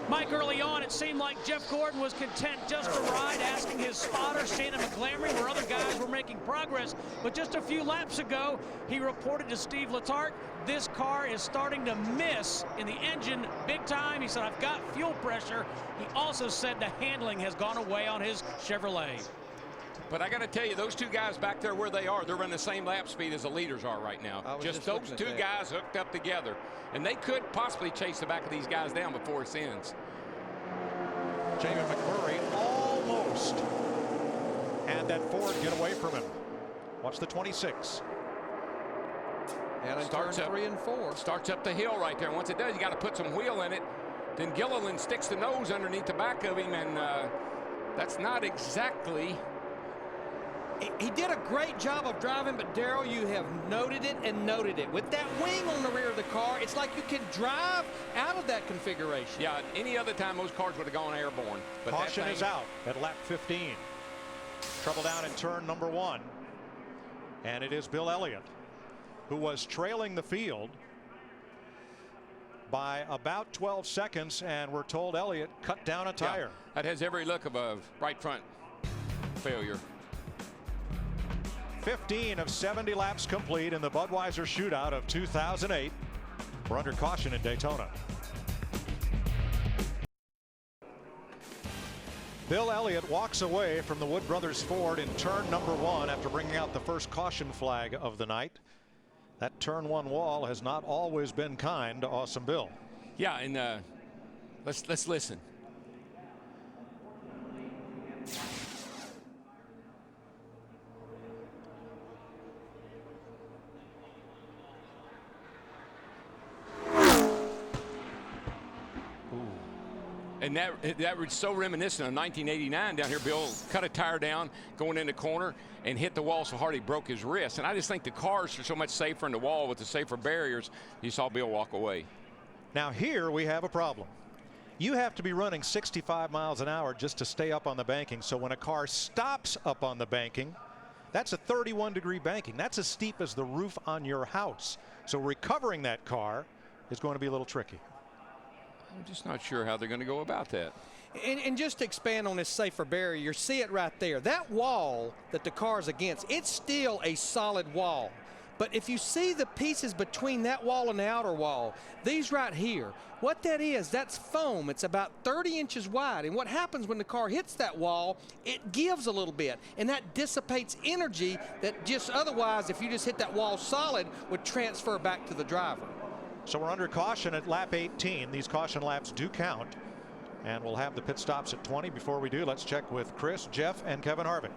Mike, early on, it seemed like Jeff Gordon was content just to ride, asking his spotter, Shannon McGlamory, where other guys were making progress. But just a few laps ago, he reported to Steve Letarte, this car is starting to miss in the engine big time. He said, I've got fuel pressure. He also said the handling has gone away on his Chevrolet. But I got to tell you, those 2 guys back there where they are, they're running the same lap speed as the leaders are right now. Just those 2 guys hooked up together. And they could possibly chase the back of these guys down before it ends. Jamie McMurray almost had that Ford get away from him. Watch the 26. And in turn 3 and 4. Starts up the hill right there. And once it does, you got to put some wheel in it. Then Gilliland sticks the nose underneath the back of him, and that's not exactly... He did a great job of driving, but Darrell, you have noted it and noted it. With that wing on the rear of the car, it's like you can drive out of that configuration. Yeah, any other time those cars would have gone airborne. But caution is out at lap 15. Trouble down in turn number 1. And it is Bill Elliott, who was trailing the field by about 12 seconds, and we're told Elliott cut down a tire. Yeah, that has every look of a right front failure. 15 of 70 laps complete in the Budweiser Shootout of 2008. We're under caution in Daytona. Bill Elliott walks away from the Wood Brothers Ford in turn number 1 after bringing out the first caution flag of the night. That turn 1 wall has not always been kind to Awesome Bill. Yeah, and let's listen. And that was so reminiscent of 1989 down here. Bill cut a tire down going in the corner and hit the wall so hard he broke his wrist. And I just think the cars are so much safer in the wall with the safer barriers. You saw Bill walk away. Now here we have a problem. You have to be running 65 miles an hour just to stay up on the banking. So when a car stops up on the banking, that's a 31-degree banking. That's as steep as the roof on your house. So recovering that car is going to be a little tricky. I'm just not sure how they're going to go about that. And just to expand on this safer barrier, you see it right there. That wall that the car's against, it's still a solid wall. But if you see the pieces between that wall and the outer wall, these right here, what that is, that's foam. It's about 30 inches wide. And what happens when the car hits that wall, it gives a little bit. And that dissipates energy that just otherwise, if you just hit that wall solid, would transfer back to the driver. So we're under caution at lap 18. These caution laps do count. And we'll have the pit stops at 20. Before we do, let's check with Chris, Jeff, and Kevin Harvick.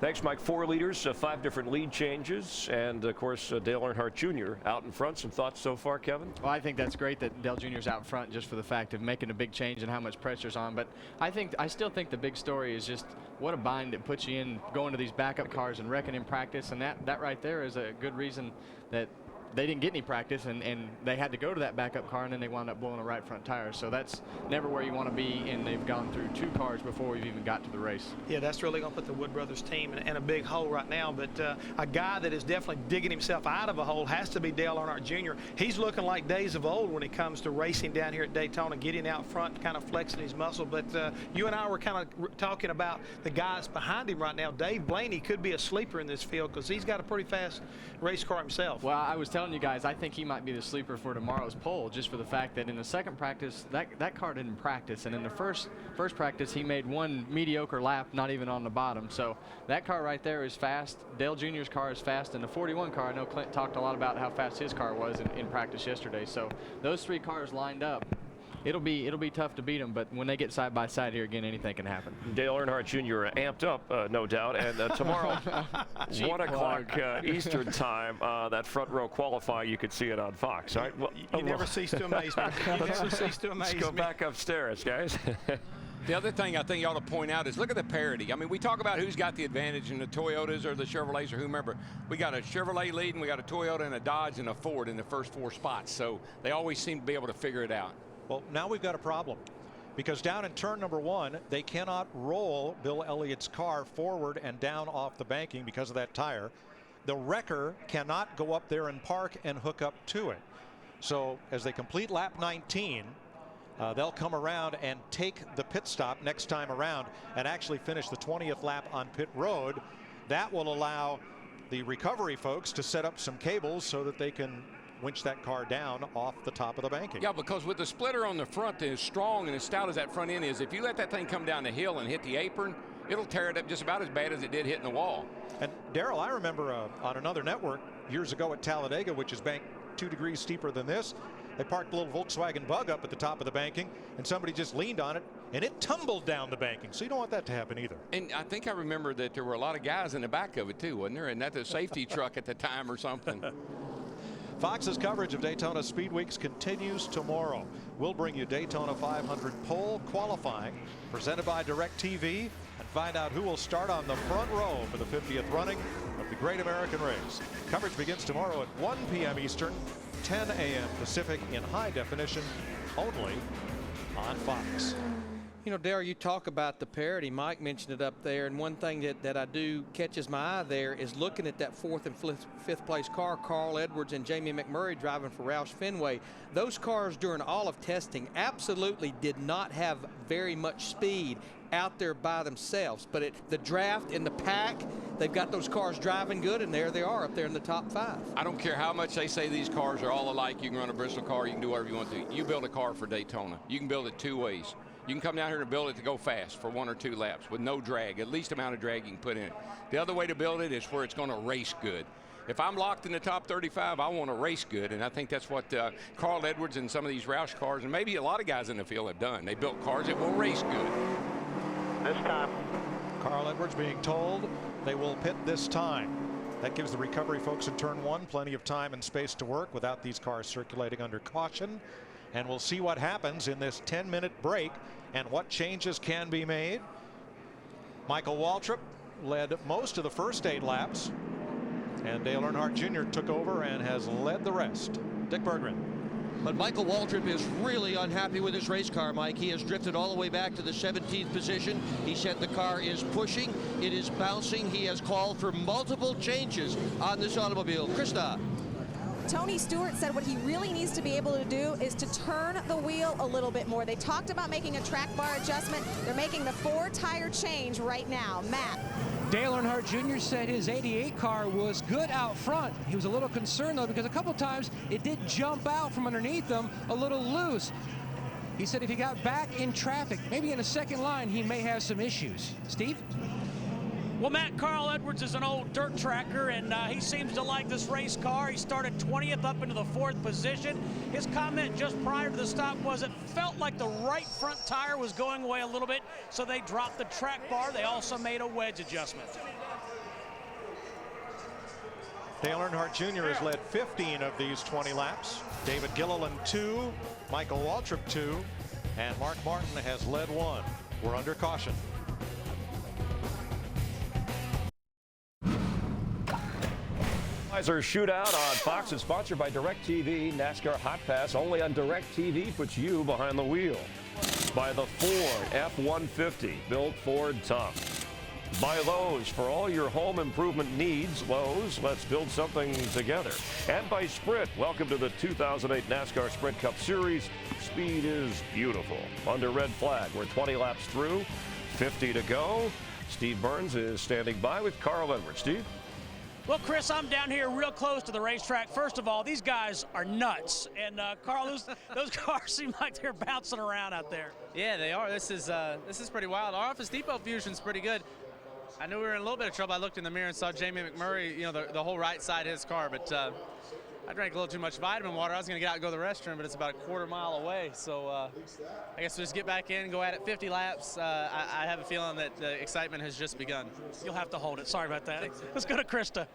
Thanks, Mike. 4 leaders, 5 different lead changes, and of course Dale Earnhardt Jr. out in front. Some thoughts so far, Kevin? Well, I think that's great that Dale Jr. is out front just for the fact of making a big change and how much pressure's on. But I still think the big story is just what a bind it puts you in going to these backup cars and wrecking in practice, and that right there is a good reason that they didn't get any practice, and they had to go to that backup car, and then they wound up blowing a right front tire. So that's never where you want to be, and they've gone through 2 cars before we've even got to the race. Yeah, that's really going to put the Wood Brothers team in a big hole right now. But a guy that is definitely digging himself out of a hole has to be Dale Earnhardt Jr. He's looking like days of old when it comes to racing down here at Daytona, getting out front, kind of flexing his muscle. But you and I were kind of talking about the guys behind him right now. Dave Blaney could be a sleeper in this field because he's got a pretty fast race car himself. Well, I was telling you guys, I think he might be the sleeper for tomorrow's pole, just for the fact that in the second practice, that car didn't practice, and in the first practice, he made 1 mediocre lap, not even on the bottom. So that car right there is fast. Dale Jr.'s car is fast, and the 41 car, I know Clint talked a lot about how fast his car was in practice yesterday. So those 3 cars lined up. It'll be tough to beat them, but when they get side by side here again, anything can happen. Dale Earnhardt Jr. amped up, no doubt, and tomorrow, 1 o'clock Eastern time, that front row qualifying, you could see it on Fox. All right? Well, you never cease to amaze me. You never cease to amaze me. Let's go back upstairs, guys. The other thing I think you ought to point out is look at the parity. I mean, we talk about who's got the advantage in the Toyotas or the Chevrolets or whomever. We got a Chevrolet leading, we got a Toyota and a Dodge and a Ford in the first 4 spots. So they always seem to be able to figure it out. Well, now we've got a problem because down in turn number 1, they cannot roll Bill Elliott's car forward and down off the banking because of that tire. The wrecker cannot go up there and park and hook up to it. So as they complete lap 19, they'll come around and take the pit stop next time around and actually finish the 20th lap on pit road. That will allow the recovery folks to set up some cables so that they can winch that car down off the top of the banking. Yeah, because with the splitter on the front as strong and as stout as that front end is, if you let that thing come down the hill and hit the apron, it'll tear it up just about as bad as it did hitting the wall. And Darrell, I remember on another network years ago at Talladega, which is banked 2 degrees steeper than this, they parked a little Volkswagen Bug up at the top of the banking, and somebody just leaned on it, and it tumbled down the banking. So you don't want that to happen either. And I think I remember that there were a lot of guys in the back of it too, wasn't there? And that's a safety truck at the time or something. Fox's coverage of Daytona Speed Weeks continues tomorrow. We'll bring you Daytona 500 pole qualifying presented by DirecTV and find out who will start on the front row for the 50th running of the Great American Race. Coverage begins tomorrow at 1 p.m. Eastern, 10 a.m. Pacific in high definition, only on Fox. You know, Darrell, you talk about the parity. Mike mentioned it up there, and one thing that I do catches my eye there is looking at that 4th and 5th place car, Carl Edwards and Jamie McMurray driving for Roush Fenway. Those cars during all of testing absolutely did not have very much speed out there by themselves, but the draft in the pack, they've got those cars driving good, and there they are up there in the top 5. I don't care how much they say these cars are all alike. You can run a Bristol car, you can do whatever you want to. You build a car for Daytona. You can build it 2 ways. You can come down here and build it to go fast for 1 or 2 laps with no drag, at least amount of drag you can put in it. The other way to build it is where it's going to race good. If I'm locked in the top 35, I want to race good, and I think that's what Carl Edwards and some of these Roush cars, and maybe a lot of guys in the field have done. They built cars that will race good. This time. Carl Edwards being told they will pit this time. That gives the recovery folks in turn 1 plenty of time and space to work without these cars circulating under caution. And we'll see what happens in this 10-minute break and what changes can be made. Michael Waltrip led most of the first 8 laps, and Dale Earnhardt Jr. took over and has led the rest. Dick Berggren. But Michael Waltrip is really unhappy with his race car, Mike. He has drifted all the way back to the 17th position. He said the car is pushing, it is bouncing. He has called for multiple changes on this automobile. Krista. Tony Stewart said what he really needs to be able to do is to turn the wheel a little bit more. They talked about making a track bar adjustment. They're making the 4-tire change right now. Matt. Dale Earnhardt Jr. said his 88 car was good out front. He was a little concerned, though, because a couple times it did jump out from underneath him a little loose. He said if he got back in traffic, maybe in a second line, he may have some issues. Steve? Well, Matt, Carl Edwards is an old dirt tracker, and he seems to like this race car. He started 20th up into the 4th position. His comment just prior to the stop was it felt like the right front tire was going away a little bit, so they dropped the track bar. They also made a wedge adjustment. Dale Earnhardt Jr. has led 15 of these 20 laps. David Gilliland 2, Michael Waltrip 2, and Mark Martin has led 1. We're under caution. Budweiser Shootout on Fox is sponsored by DirecTV. NASCAR Hot Pass only on DirecTV puts you behind the wheel. By the Ford F-150, built Ford tough. By Lowe's, for all your home improvement needs. Lowe's, let's build something together. And by Sprint, welcome to the 2008 NASCAR Sprint Cup Series. Speed is beautiful. Under red flag, we're 20 laps through, 50 to go. Steve Burns is standing by with Carl Edwards. Steve? Well, Chris, I'm down here real close to the racetrack. First of all, these guys are nuts. And, Carl, those cars seem like they're bouncing around out there. Yeah, they are. This is pretty wild. Our Office Depot Fusion's pretty good. I knew we were in a little bit of trouble. I looked in the mirror and saw Jamie McMurray, you know, the whole right side of his car. But I drank a little too much vitamin water. I was going to get out and go to the restroom, but it's about a quarter mile away. So I guess we'll just get back in, go at it 50 laps. I have a feeling that the excitement has just begun. You'll have to hold it. Sorry about that. Let's go to Krista.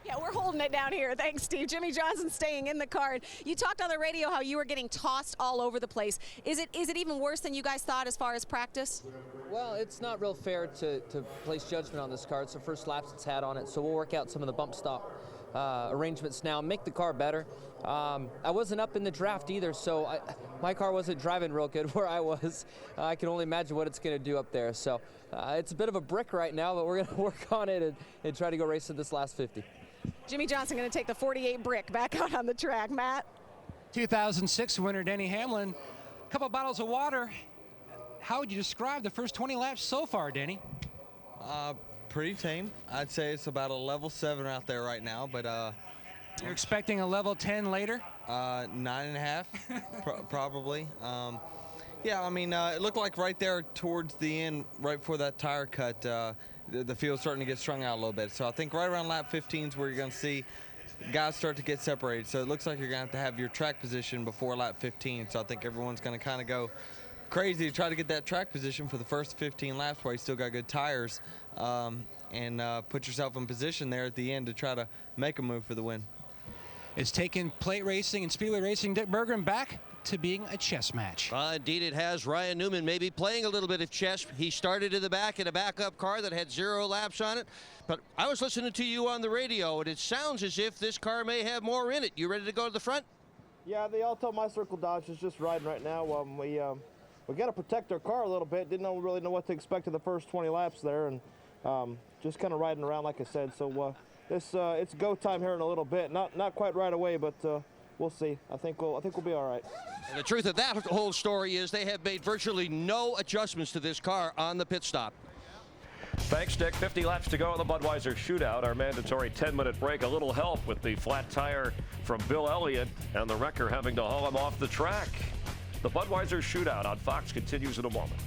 Yeah, we're holding it down here. Thanks, Steve. Jimmy Johnson staying in the car. You talked on the radio how you were getting tossed all over the place. Is it even worse than you guys thought as far as practice? Well, it's not real fair to place judgment on this car. It's the first laps it's had on it, so we'll work out some of the bump stop arrangements now, make the car better. I wasn't up in the draft either, so my car wasn't driving real good where I was. I can only imagine what it's going to do up there. So it's a bit of a brick right now, but we're going to work on it and try to go race in this last 50. Jimmy Johnson going to take the 48 brick back out on the track. Matt? 2006 winner Denny Hamlin. A couple bottles of water. How would you describe the first 20 laps so far, Denny? Pretty tame. I'd say it's about a level 7 out there right now, but you're expecting a level 10 later? 9.5, probably. Yeah, I mean, it looked like right there towards the end, right before that tire cut, the field's starting to get strung out a little bit. So I think right around lap 15 is where you're going to see guys start to get separated. So it looks like you're going to have your track position before lap 15. So I think everyone's going to kind of go crazy to try to get that track position for the first 15 laps while you still got good tires, and put yourself in position there at the end to try to make a move for the win. It's taken plate racing and speedway racing, Dick Berggren, back to being a chess match. Indeed it has. Ryan Newman maybe playing a little bit of chess. He started in the back in a backup car that had 0 laps on it. But I was listening to you on the radio, and it sounds as if this car may have more in it. You ready to go to the front? Yeah, the Alto My Circle Dodge is just riding right now. We got to protect our car a little bit. Didn't really know what to expect in the first 20 laps there, and just kind of riding around like I said. So it's go time here in a little bit. Not quite right away, but we'll see. I think we'll be all right. And the truth of that whole story is they have made virtually no adjustments to this car on the pit stop. Thanks, Dick. 50 laps to go in the Budweiser Shootout. Our mandatory 10-minute break. A little help with the flat tire from Bill Elliott and the wrecker having to haul him off the track. The Budweiser Shootout on Fox continues in a moment.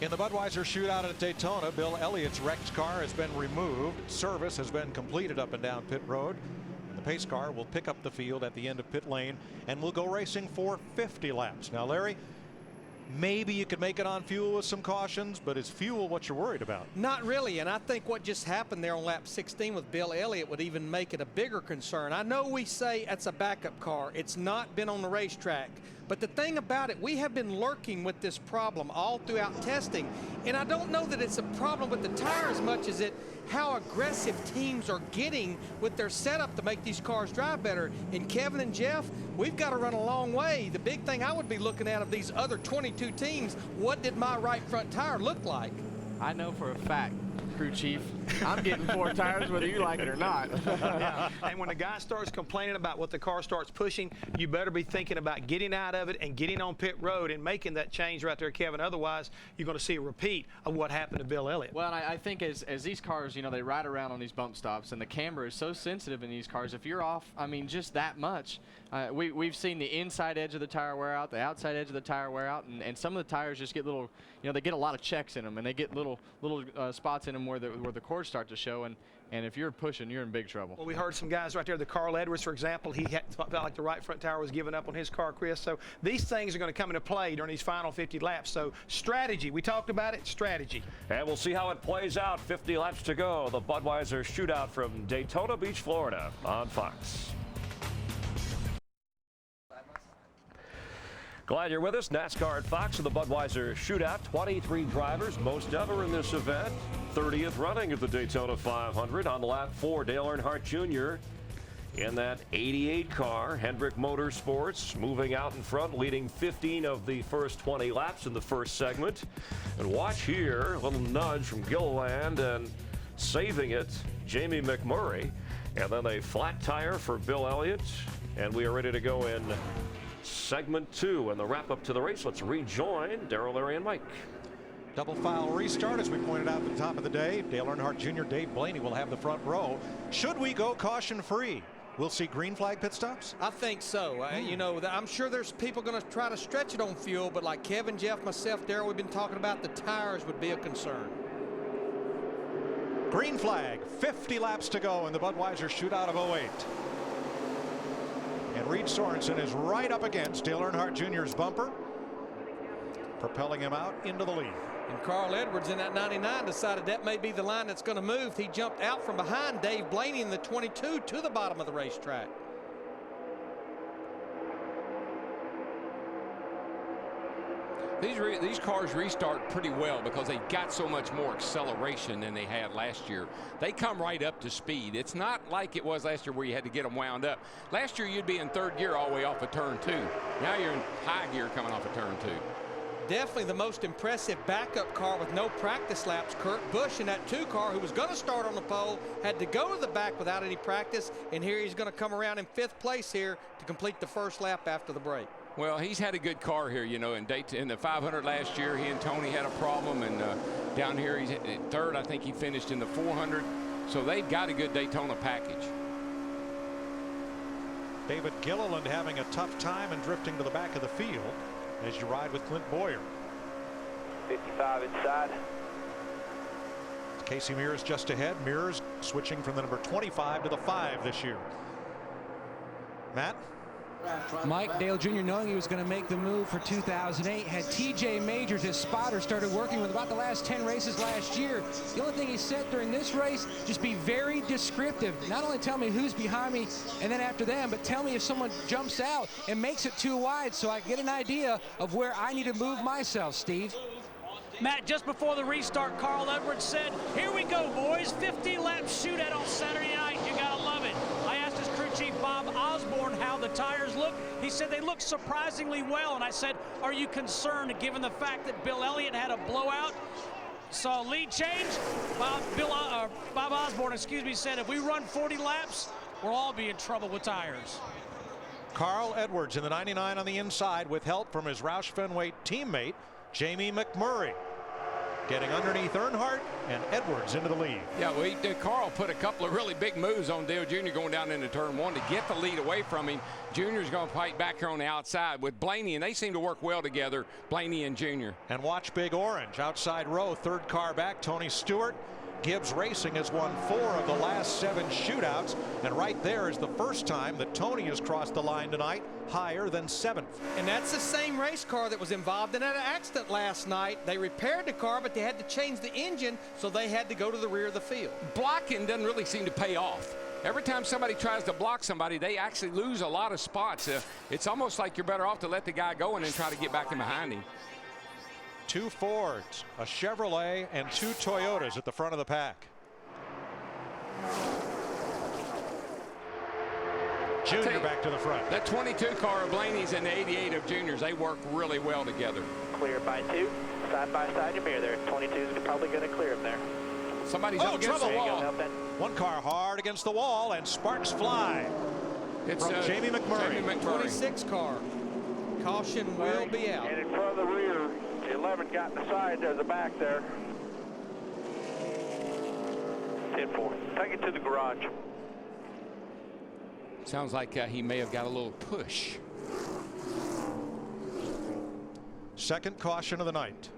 In the Budweiser Shootout at Daytona, Bill Elliott's wrecked car has been removed. Service has been completed up and down pit road. The pace car will pick up the field at the end of pit lane and will go racing for 50 laps. Now, Larry, maybe you could make it on fuel with some cautions, but is fuel what you're worried about? Not really, and I think what just happened there on lap 16 with Bill Elliott would even make it a bigger concern. I know we say it's a backup car. It's not been on the racetrack. But the thing about it, we have been lurking with this problem all throughout testing. And I don't know that it's a problem with the tire as much as how aggressive teams are getting with their setup to make these cars drive better. And Kevin and Jeff, we've got to run a long way. The big thing I would be looking at of these other 22 teams, what did my right front tire look like? I know for a fact crew chief. I'm getting 4 tires whether you like it or not. Yeah. And when the guy starts complaining about what the car starts pushing, you better be thinking about getting out of it and getting on pit road and making that change right there, Kevin. Otherwise, you're going to see a repeat of what happened to Bill Elliott. Well, I think as these cars, you know, they ride around on these bump stops, and the camera is so sensitive in these cars. If you're off, I mean, just that much, we've seen the inside edge of the tire wear out, the outside edge of the tire wear out, and some of the tires just get little, you know, they get a lot of checks in them, and they get little spots in them where the cords start to show, and if you're pushing, you're in big trouble. Well, we heard some guys right there, the Carl Edwards, for example, he felt like the right front tire was giving up on his car, Chris. So these things are going to come into play during these final 50 laps. So strategy, we talked about it, strategy. And we'll see how it plays out. 50 laps to go. The Budweiser Shootout from Daytona Beach, Florida on Fox. Glad you're with us. NASCAR at Fox and the Budweiser Shootout. 23 drivers, most ever in this event. 30th running of the Daytona 500. On lap 4, Dale Earnhardt Jr. in that 88 car. Hendrick Motorsports moving out in front, leading 15 of the first 20 laps in the first segment. And watch here, a little nudge from Gilliland and saving it, Jamie McMurray. And then a flat tire for Bill Elliott. And we are ready to go in segment 2 and the wrap up to the race. Let's rejoin Darrell, Larry, and Mike. Double file restart, as we pointed out at the top of the day. Dale Earnhardt Jr., Dave Blaney will have the front row. Should we go caution free? We'll see green flag pit stops? I think so. You know, I'm sure there's people going to try to stretch it on fuel, but like Kevin, Jeff, myself, Darrell, we've been talking about the tires would be a concern. Green flag, 50 laps to go in the Budweiser Shootout of 08. And Reed Sorensen is right up against Dale Earnhardt Jr.'s bumper, propelling him out into the lead. And Carl Edwards in that 99 decided that may be the line that's going to move. He jumped out from behind Dave Blaney in the 22 to the bottom of the racetrack. These cars restart pretty well because they got so much more acceleration than they had last year. They come right up to speed. It's not like it was last year where you had to get them wound up. Last year you'd be in 3rd gear all the way off of turn 2. Now you're in high gear coming off of turn 2. Definitely the most impressive backup car with no practice laps. Kurt Busch in that 2 car, who was going to start on the pole, had to go to the back without any practice, and here he's going to come around in 5th place here to complete the first lap after the break. Well, he's had a good car here, you know. In the 500 last year, he and Tony had a problem, and down here he's at 3rd. I think he finished in the 400. So they've got a good Daytona package. David Gilliland having a tough time and drifting to the back of the field as you ride with Clint Boyer. 55 inside. Casey Mears just ahead. Mears switching from the number 25 to the 5 this year. Matt? Mike, Dale Jr., knowing he was going to make the move for 2008, had TJ Majors, his spotter, started working with about the last 10 races last year. The only thing he said during this race, just be very descriptive. Not only tell me who's behind me and then after them, but tell me if someone jumps out and makes it too wide so I get an idea of where I need to move myself, Steve. Matt, just before the restart, Carl Edwards said, here we go, boys, 50-lap shootout on Saturday night. You got to love it. I asked his crew chief, Bob Osborne, how the tires look. He said they look surprisingly well, and I said, are you concerned given the fact that Bill Elliott had a blowout? Saw lead change. Bob Osborne, said if we run 40 laps, we'll all be in trouble with tires. Carl Edwards in the 99 on the inside with help from his Roush Fenway teammate, Jamie McMurray, getting underneath Earnhardt and Edwards into the lead. Yeah, well, Carl put a couple of really big moves on Dale Jr. going down into turn 1 to get the lead away from him. Junior's going to fight back here on the outside with Blaney, and they seem to work well together, Blaney and Junior. And watch Big Orange outside row, 3rd car back, Tony Stewart. Gibbs Racing has won 4 of the last 7 shootouts, and right there is the first time that Tony has crossed the line tonight, higher than 7th. And that's the same race car that was involved in that accident last night. They repaired the car, but they had to change the engine, so they had to go to the rear of the field. Blocking doesn't really seem to pay off. Every time somebody tries to block somebody, they actually lose a lot of spots. It's almost like you're better off to let the guy go and then try to get back in behind him. 2 Fords, a Chevrolet, and 2 Toyotas at the front of the pack. Junior back to the front. That 22 car of Blaney's and the 88 of Junior's, they work really well together. Clear by 2. Side by side, your mirror there. 22's probably going to clear him there. Somebody's up against the wall. One car hard against the wall, and sparks fly. It's from Jamie McMurray. 26 car. Caution will be out. And in front of the rear, 11 got in the side. There's a back there. 10-4. Take it to the garage. Sounds like he may have got a little push. Second caution of the night.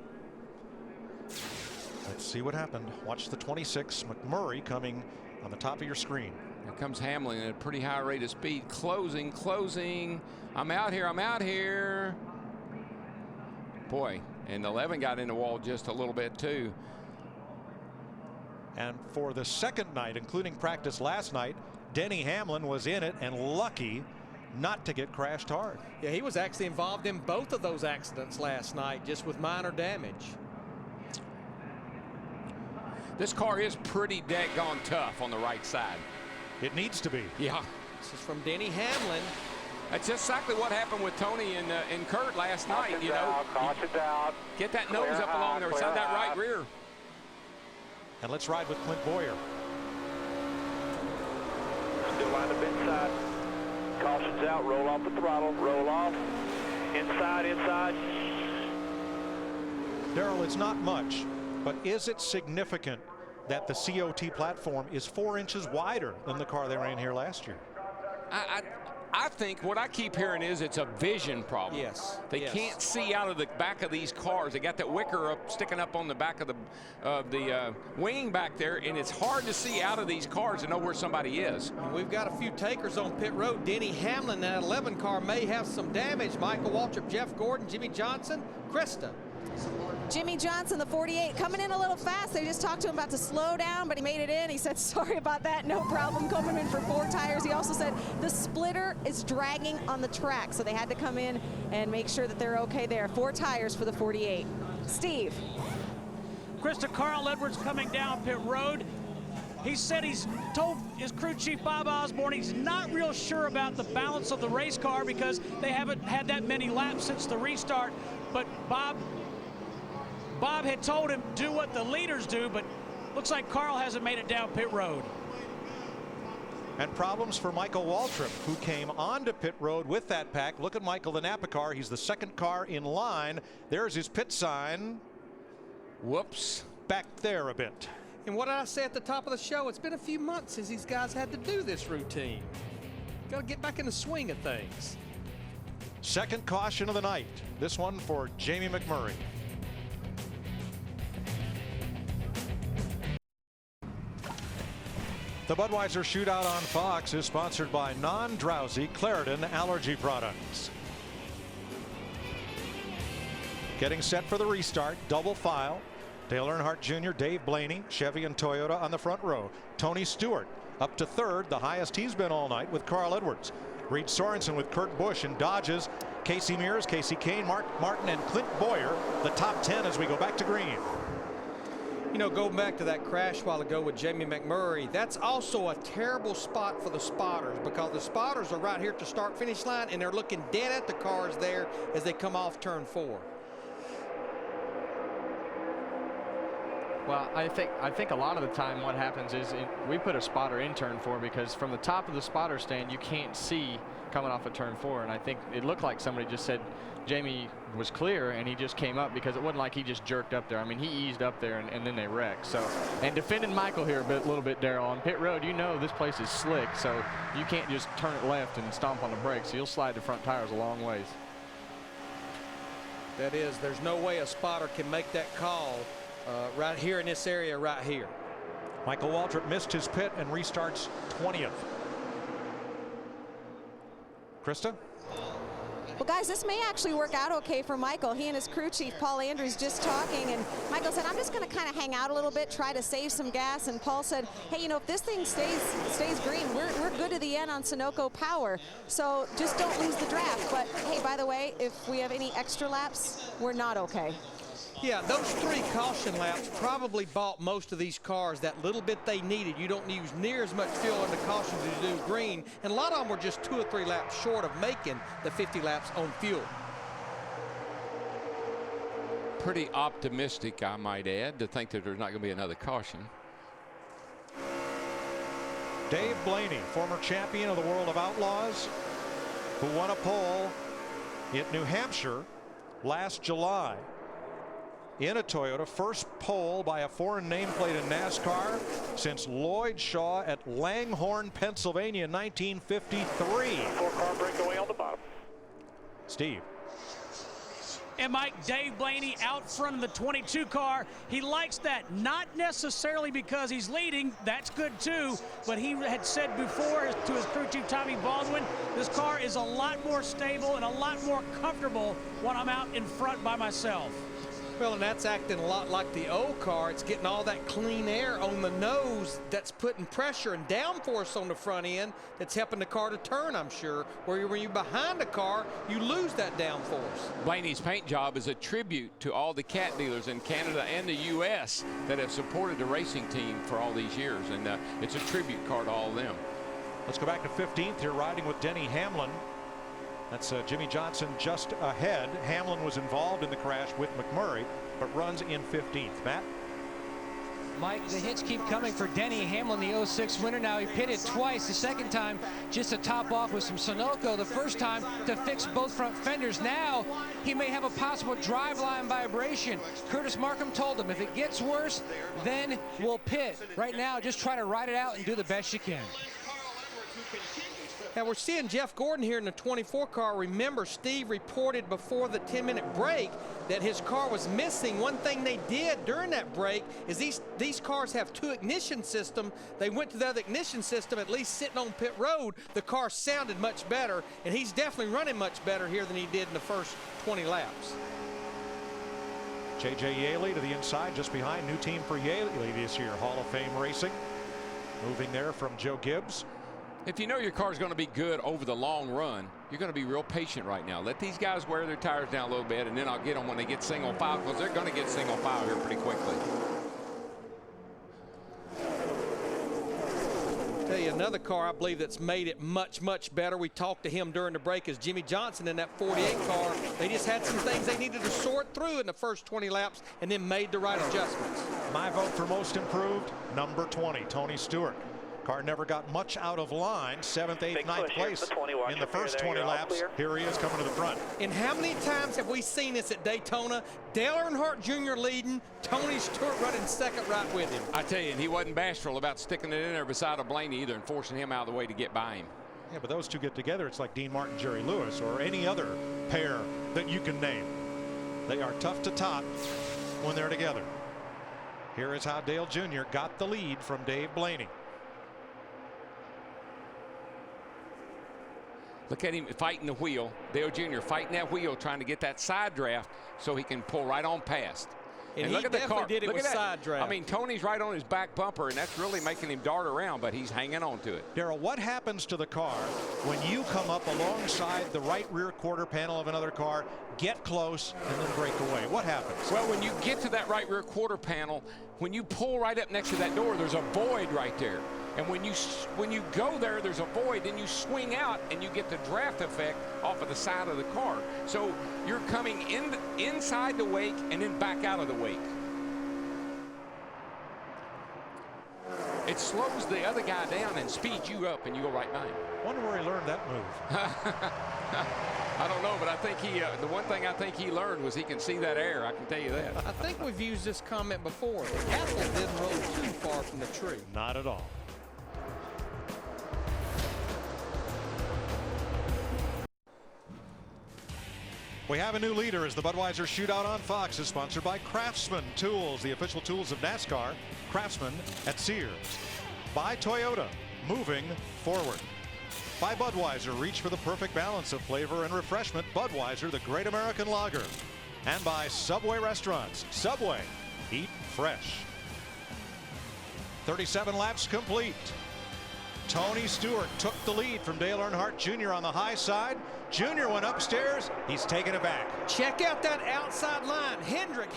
Let's see what happened. Watch the 26 McMurray coming on the top of your screen. Here comes Hamlin at a pretty high rate of speed. Closing. I'm out here. Boy, and 11 got in the wall just a little bit too. And for the second night, including practice last night, Denny Hamlin was in it and lucky not to get crashed hard. Yeah, he was actually involved in both of those accidents last night, just with minor damage. This car is pretty daggone tough on the right side. It needs to be. Yeah. This is from Denny Hamlin. That's exactly what happened with Tony and Kurt last night. Caution's You know, Caution's out. Get that nose up along there beside that right rear. And let's ride with Clint Boyer. Still lined up inside. Caution's out. Roll off the throttle. Roll off. Inside. Darrell, it's not much, but is it significant that the COT platform is 4 inches wider than the car they ran here last year? I think what I keep hearing is it's a vision problem. Yes. They can't see out of the back of these cars. They got that wicker sticking up on the back of the wing back there, and it's hard to see out of these cars to know where somebody is. We've got a few takers on pit road. Denny Hamlin, that 11 car, may have some damage. Michael Waltrip, Jeff Gordon, Jimmy Johnson, Krista. Jimmy Johnson, the 48, coming in a little fast. They just talked to him about to slow down, but he made it in. He said, sorry about that, no problem, coming in for 4 tires. He also said the splitter is dragging on the track, so they had to come in and make sure that they're okay there. 4 tires for the 48. Steve. Krista, Carl Edwards coming down pit road. He said he's told his crew chief Bob Osborne he's not real sure about the balance of the race car because they haven't had that many laps since the restart, but Bob had told him do what the leaders do, but looks like Carl hasn't made it down pit road. And problems for Michael Waltrip, who came onto pit road with that pack. Look at Michael, the Napa car. He's the second car in line. There's his pit sign. Whoops. Back there a bit. And what did I say at the top of the show? It's been a few months since these guys had to do this routine. Got to get back in the swing of things. Second caution of the night. This one for Jamie McMurray. The Budweiser Shootout on Fox is sponsored by non-drowsy Claritin allergy products. Getting set for the restart, double file. Dale Earnhardt Jr., Dave Blaney, Chevy and Toyota on the front row. Tony Stewart up to third, the highest he's been all night with Carl Edwards. Reed Sorensen with Kurt Busch in Dodges. Casey Mears, Casey Kane, Mark Martin, and Clint Boyer, the top 10 as we go back to green. You know, going back to that crash a while ago with Jamie McMurray, that's also a terrible spot for the spotters because the spotters are right here at the start-finish line and they're looking dead at the cars there as they come off turn 4. Well, I think a lot of the time what happens is we put a spotter in turn 4 because from the top of the spotter stand you can't see coming off of turn 4, and I think it looked like somebody just said Jamie was clear and he just came up because it wasn't like he just jerked up there. I mean, he eased up there and then they wrecked. So, and defending Michael here a little bit, Darrell, on pit road, you know this place is slick, so you can't just turn it left and stomp on the brakes. You'll slide the front tires a long ways. That is, there's no way a spotter can make that call right here in this area right here. Michael Waltrip missed his pit and restarts 20th. Krista? Well, guys, this may actually work out okay for Michael. He and his crew chief, Paul Andrews, just talking, and Michael said, I'm just going to kind of hang out a little bit, try to save some gas, and Paul said, hey, you know, if this thing stays green, we're good to the end on Sunoco power, so just don't lose the draft. But, hey, by the way, if we have any extra laps, we're not okay. Yeah, those 3 caution laps probably bought most of these cars that little bit they needed. You don't use near as much fuel on the caution as you do green, and a lot of them were just 2 or 3 laps short of making the 50 laps on fuel. Pretty optimistic, I might add, to think that there's not going to be another caution. Dave Blaney, former champion of the World of Outlaws, who won a pole in New Hampshire last July in a Toyota. First pole by a foreign nameplate in NASCAR since Lloyd Shaw at Langhorne, Pennsylvania in 1953. 4-car breakaway on the bottom. Steve. And Mike, Dave Blaney out front of the 22 car. He likes that, not necessarily because he's leading, that's good too, but he had said before to his crew chief Tommy Baldwin, this car is a lot more stable and a lot more comfortable when I'm out in front by myself. Well, and that's acting a lot like the old car. It's getting all that clean air on the nose that's putting pressure and downforce on the front end that's helping the car to turn, I'm sure. Where when you're behind the car, you lose that downforce. Blaney's paint job is a tribute to all the cat dealers in Canada and the U.S. that have supported the racing team for all these years, and it's a tribute car to all of them. Let's go back to 15th here, riding with Denny Hamlin. That's Jimmy Johnson just ahead. Hamlin was involved in the crash with McMurray, but runs in 15th. Matt? Mike, the hits keep coming for Denny Hamlin, the 06 winner. Now he pitted twice. The second time just to top off with some Sunoco. The first time to fix both front fenders. Now he may have a possible driveline vibration. Curtis Markham told him if it gets worse, then we'll pit. Right now, just try to ride it out and do the best you can. Now we're seeing Jeff Gordon here in the 24 car. Remember, Steve reported before the 10-minute break that his car was missing. One thing they did during that break is these cars have 2 ignition systems. They went to the other ignition system, at least sitting on pit road. The car sounded much better, and he's definitely running much better here than he did in the first 20 laps. J.J. Yaley to the inside, just behind. New team for Yaley this year, Hall of Fame Racing. Moving there from Joe Gibbs. If you know your car's going to be good over the long run, you're going to be real patient right now. Let these guys wear their tires down a little bit, and then I'll get them when they get single file, because they're going to get single file here pretty quickly. Tell you another car I believe that's made it much, much better. We talked to him during the break is Jimmy Johnson in that 48 car. They just had some things they needed to sort through in the first 20 laps and then made the right adjustments. My vote for most improved, number 20, Tony Stewart. Car never got much out of line. 7th, 8th, 9th place in the first 20 laps. Here he is coming to the front. And how many times have we seen this at Daytona? Dale Earnhardt Jr. leading, Tony Stewart running second right with him. I tell you, and he wasn't bashful about sticking it in there beside a Blaney either and forcing him out of the way to get by him. Yeah, but those two get together, it's like Dean Martin, Jerry Lewis, or any other pair that you can name. They are tough to top when they're together. Here is how Dale Jr. got the lead from Dave Blaney. Look at him fighting the wheel. Dale Jr. fighting that wheel, trying to get that side draft so he can pull right on past. And look he at the definitely car. did it Look with at that. side draft. I mean, Tony's right on his back bumper, and that's really making him dart around, but he's hanging on to it. Darrell, what happens to the car when you come up alongside the right rear quarter panel of another car, get close, and then break away? What happens? Well, when you get to that right rear quarter panel, when you pull right up next to that door, there's a void right there. And when you go there, there's a void, then you swing out and you get the draft effect off of the side of the car. So you're coming inside the wake and then back out of the wake. It slows the other guy down and speeds you up, and you go right by him. Wonder where he learned that move. I don't know, but I think the one thing I think he learned was he can see that air. I can tell you that. I think we've used this comment before. The apple didn't roll too far from the tree. Not at all. We have a new leader as the Budweiser Shootout on Fox is sponsored by Craftsman Tools, the official tools of NASCAR. Craftsman at Sears. By Toyota, moving forward. By Budweiser, reach for the perfect balance of flavor and refreshment. Budweiser, the great American lager. And by Subway Restaurants. Subway, eat fresh. 37 laps complete. Tony Stewart took the lead from Dale Earnhardt Jr. on the high side. Jr. went upstairs. He's taking it back. Check out that outside line. Hendrick.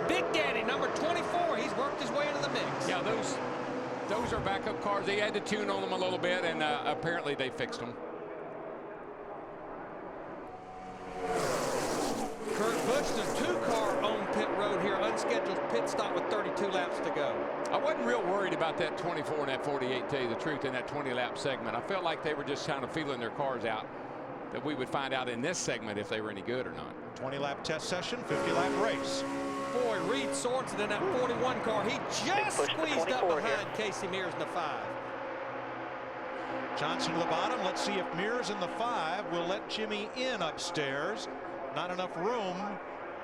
Big Daddy, number 24. He's worked his way into the mix. Yeah, those are backup cars. They had to tune on them a little bit, and apparently they fixed them. Kurt Busch, the 2-car on pit road here, unscheduled scheduled pit stop with 32 laps to go. I wasn't real worried about that 24 and that 48, to tell you the truth, in that 20-lap segment. I felt like they were just kind of feeling their cars out, that we would find out in this segment if they were any good or not. 20-lap test session, 50-lap race. Boy, Reed Sorensen in that 41 car. He just squeezed up behind Casey Mears in the 5. Johnson to the bottom. Let's see if Mears in the 5 will let Jimmy in upstairs. Not enough room.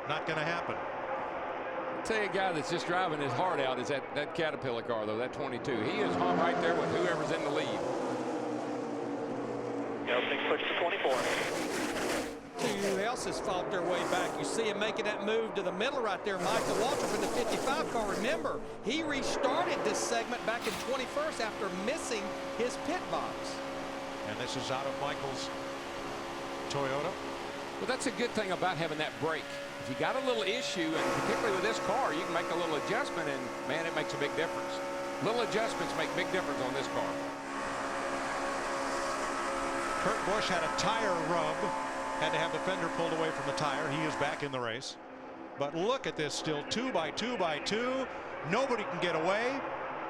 Not going to happen. I'll tell you, a guy that's just driving his heart out is that Caterpillar car, though, that 22. He is hung right there with whoever's in the lead. Big push to 24. Who else has fought their way back? You see him making that move to the middle right there. Michael Waltrip in the 55 car. Remember, he restarted this segment back in 21st after missing his pit box. And this is out of Michael's Toyota. Well, that's a good thing about having that brake. If you got a little issue, and particularly with this car, you can make a little adjustment, and man, it makes a big difference. Little adjustments make big difference on this car. Kurt Busch had a tire rub. Had to have the fender pulled away from the tire. He is back in the race. But look at this, still 2 by 2 by 2. Nobody can get away.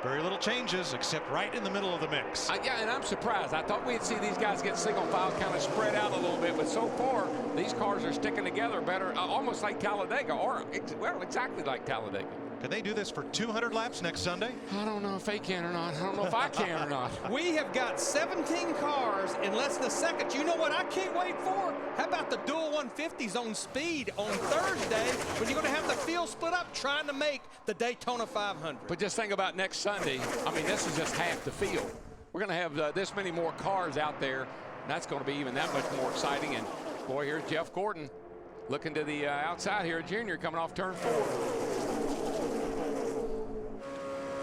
Very little changes except right in the middle of the mix. Yeah, and I'm surprised. I thought we'd see these guys get single file kind of spread out a little bit, but so far these cars are sticking together better, almost like Talladega, or well, exactly like Talladega. Can they do this for 200 laps next Sunday? I don't know if they can or not. I don't know if I can or not. We have got 17 cars in less than a second. You know what I can't wait for? How about the dual 150s on speed on Thursday when you're going to have the field split up trying to make the Daytona 500? But just think about next Sunday. I mean, this is just half the field. We're going to have this many more cars out there. And that's going to be even that much more exciting. And boy, here's Jeff Gordon looking to the outside here. Junior coming off turn 4.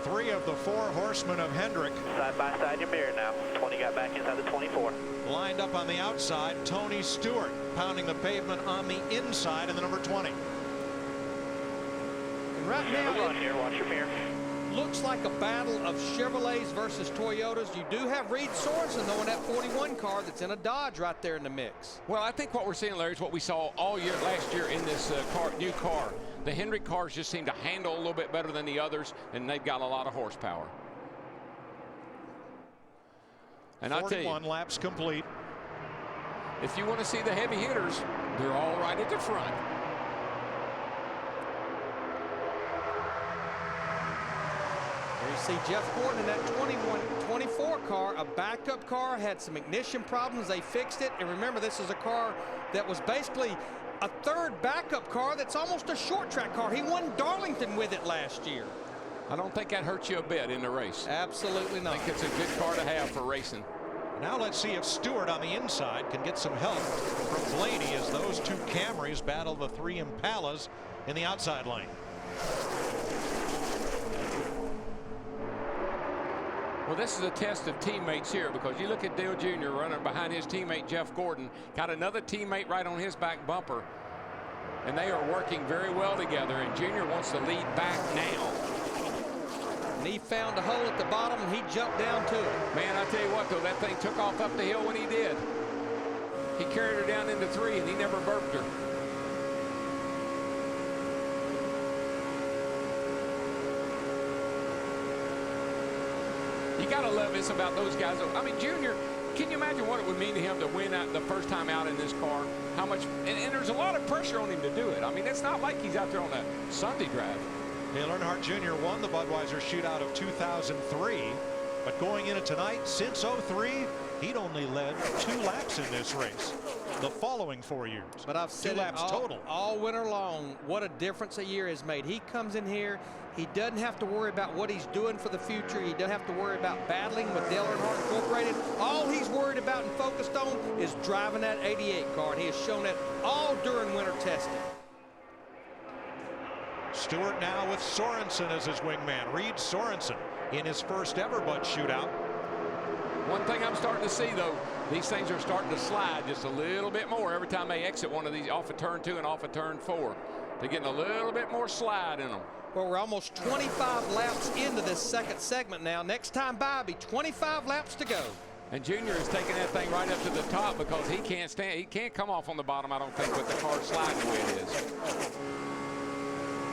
3 of the 4 horsemen of Hendrick. Side by side in your mirror now. 20 got back inside the 24. Lined up on the outside, Tony Stewart pounding the pavement on the inside in the number 20. And right now, run here. Watch your mirror. Looks like a battle of Chevrolets versus Toyotas. You do have Reed Sorensen, though, in that 41 car that's in a Dodge right there in the mix. Well, I think what we're seeing, Larry, is what we saw all year last year in this new car. The Hendrick cars just seem to handle a little bit better than the others, and they've got a lot of horsepower. And I tell you, 41 laps complete. If you want to see the heavy hitters, they're all right at the front. There you see Jeff Gordon in that 24 car, a backup car, had some ignition problems. They fixed it. And remember, this is a car that was basically a third backup car that's almost a short track car. He won Darlington with it last year. I don't think that hurts you a bit in the race. Absolutely not. I think it's a good car to have for racing. Now let's see if Stewart on the inside can get some help from Blaney as those 2 Camrys battle the 3 Impalas in the outside lane. Well, this is a test of teammates here, because you look at Dale Jr. running behind his teammate Jeff Gordon, got another teammate right on his back bumper, and they are working very well together, and Jr. wants to lead back now. And he found a hole at the bottom, and he jumped down to it. Man, I tell you what, though, that thing took off up the hill when he did. He carried her down into 3, and he never burped her. You got to love this about those guys. I mean, Junior, can you imagine what it would mean to him to win out the first time out in this car? How much, and there's a lot of pressure on him to do it. I mean, it's not like he's out there on a Sunday drive. Dale Earnhardt Jr. won the Budweiser Shootout of 2003, but going into tonight, since 03, he'd only led 2 laps in this race the following 4 years. But I've said 2 laps total. All winter long, what a difference a year has made. He comes in here, he doesn't have to worry about what he's doing for the future. He doesn't have to worry about battling with Dale Earnhardt Incorporated. All he's worried about and focused on is driving that 88 car, and he has shown that all during winter testing. Stewart now with Sorensen as his wingman. Reed Sorensen in his first ever Bud Shootout. One thing I'm starting to see, though, these things are starting to slide just a little bit more every time they exit one of these off of turn 2 and off of turn 4. They're getting a little bit more slide in them. Well, we're almost 25 laps into this second segment now. Next time by, will be 25 laps to go. And Junior is taking that thing right up to the top because he can't come off on the bottom, I don't think, with the car sliding the way it is.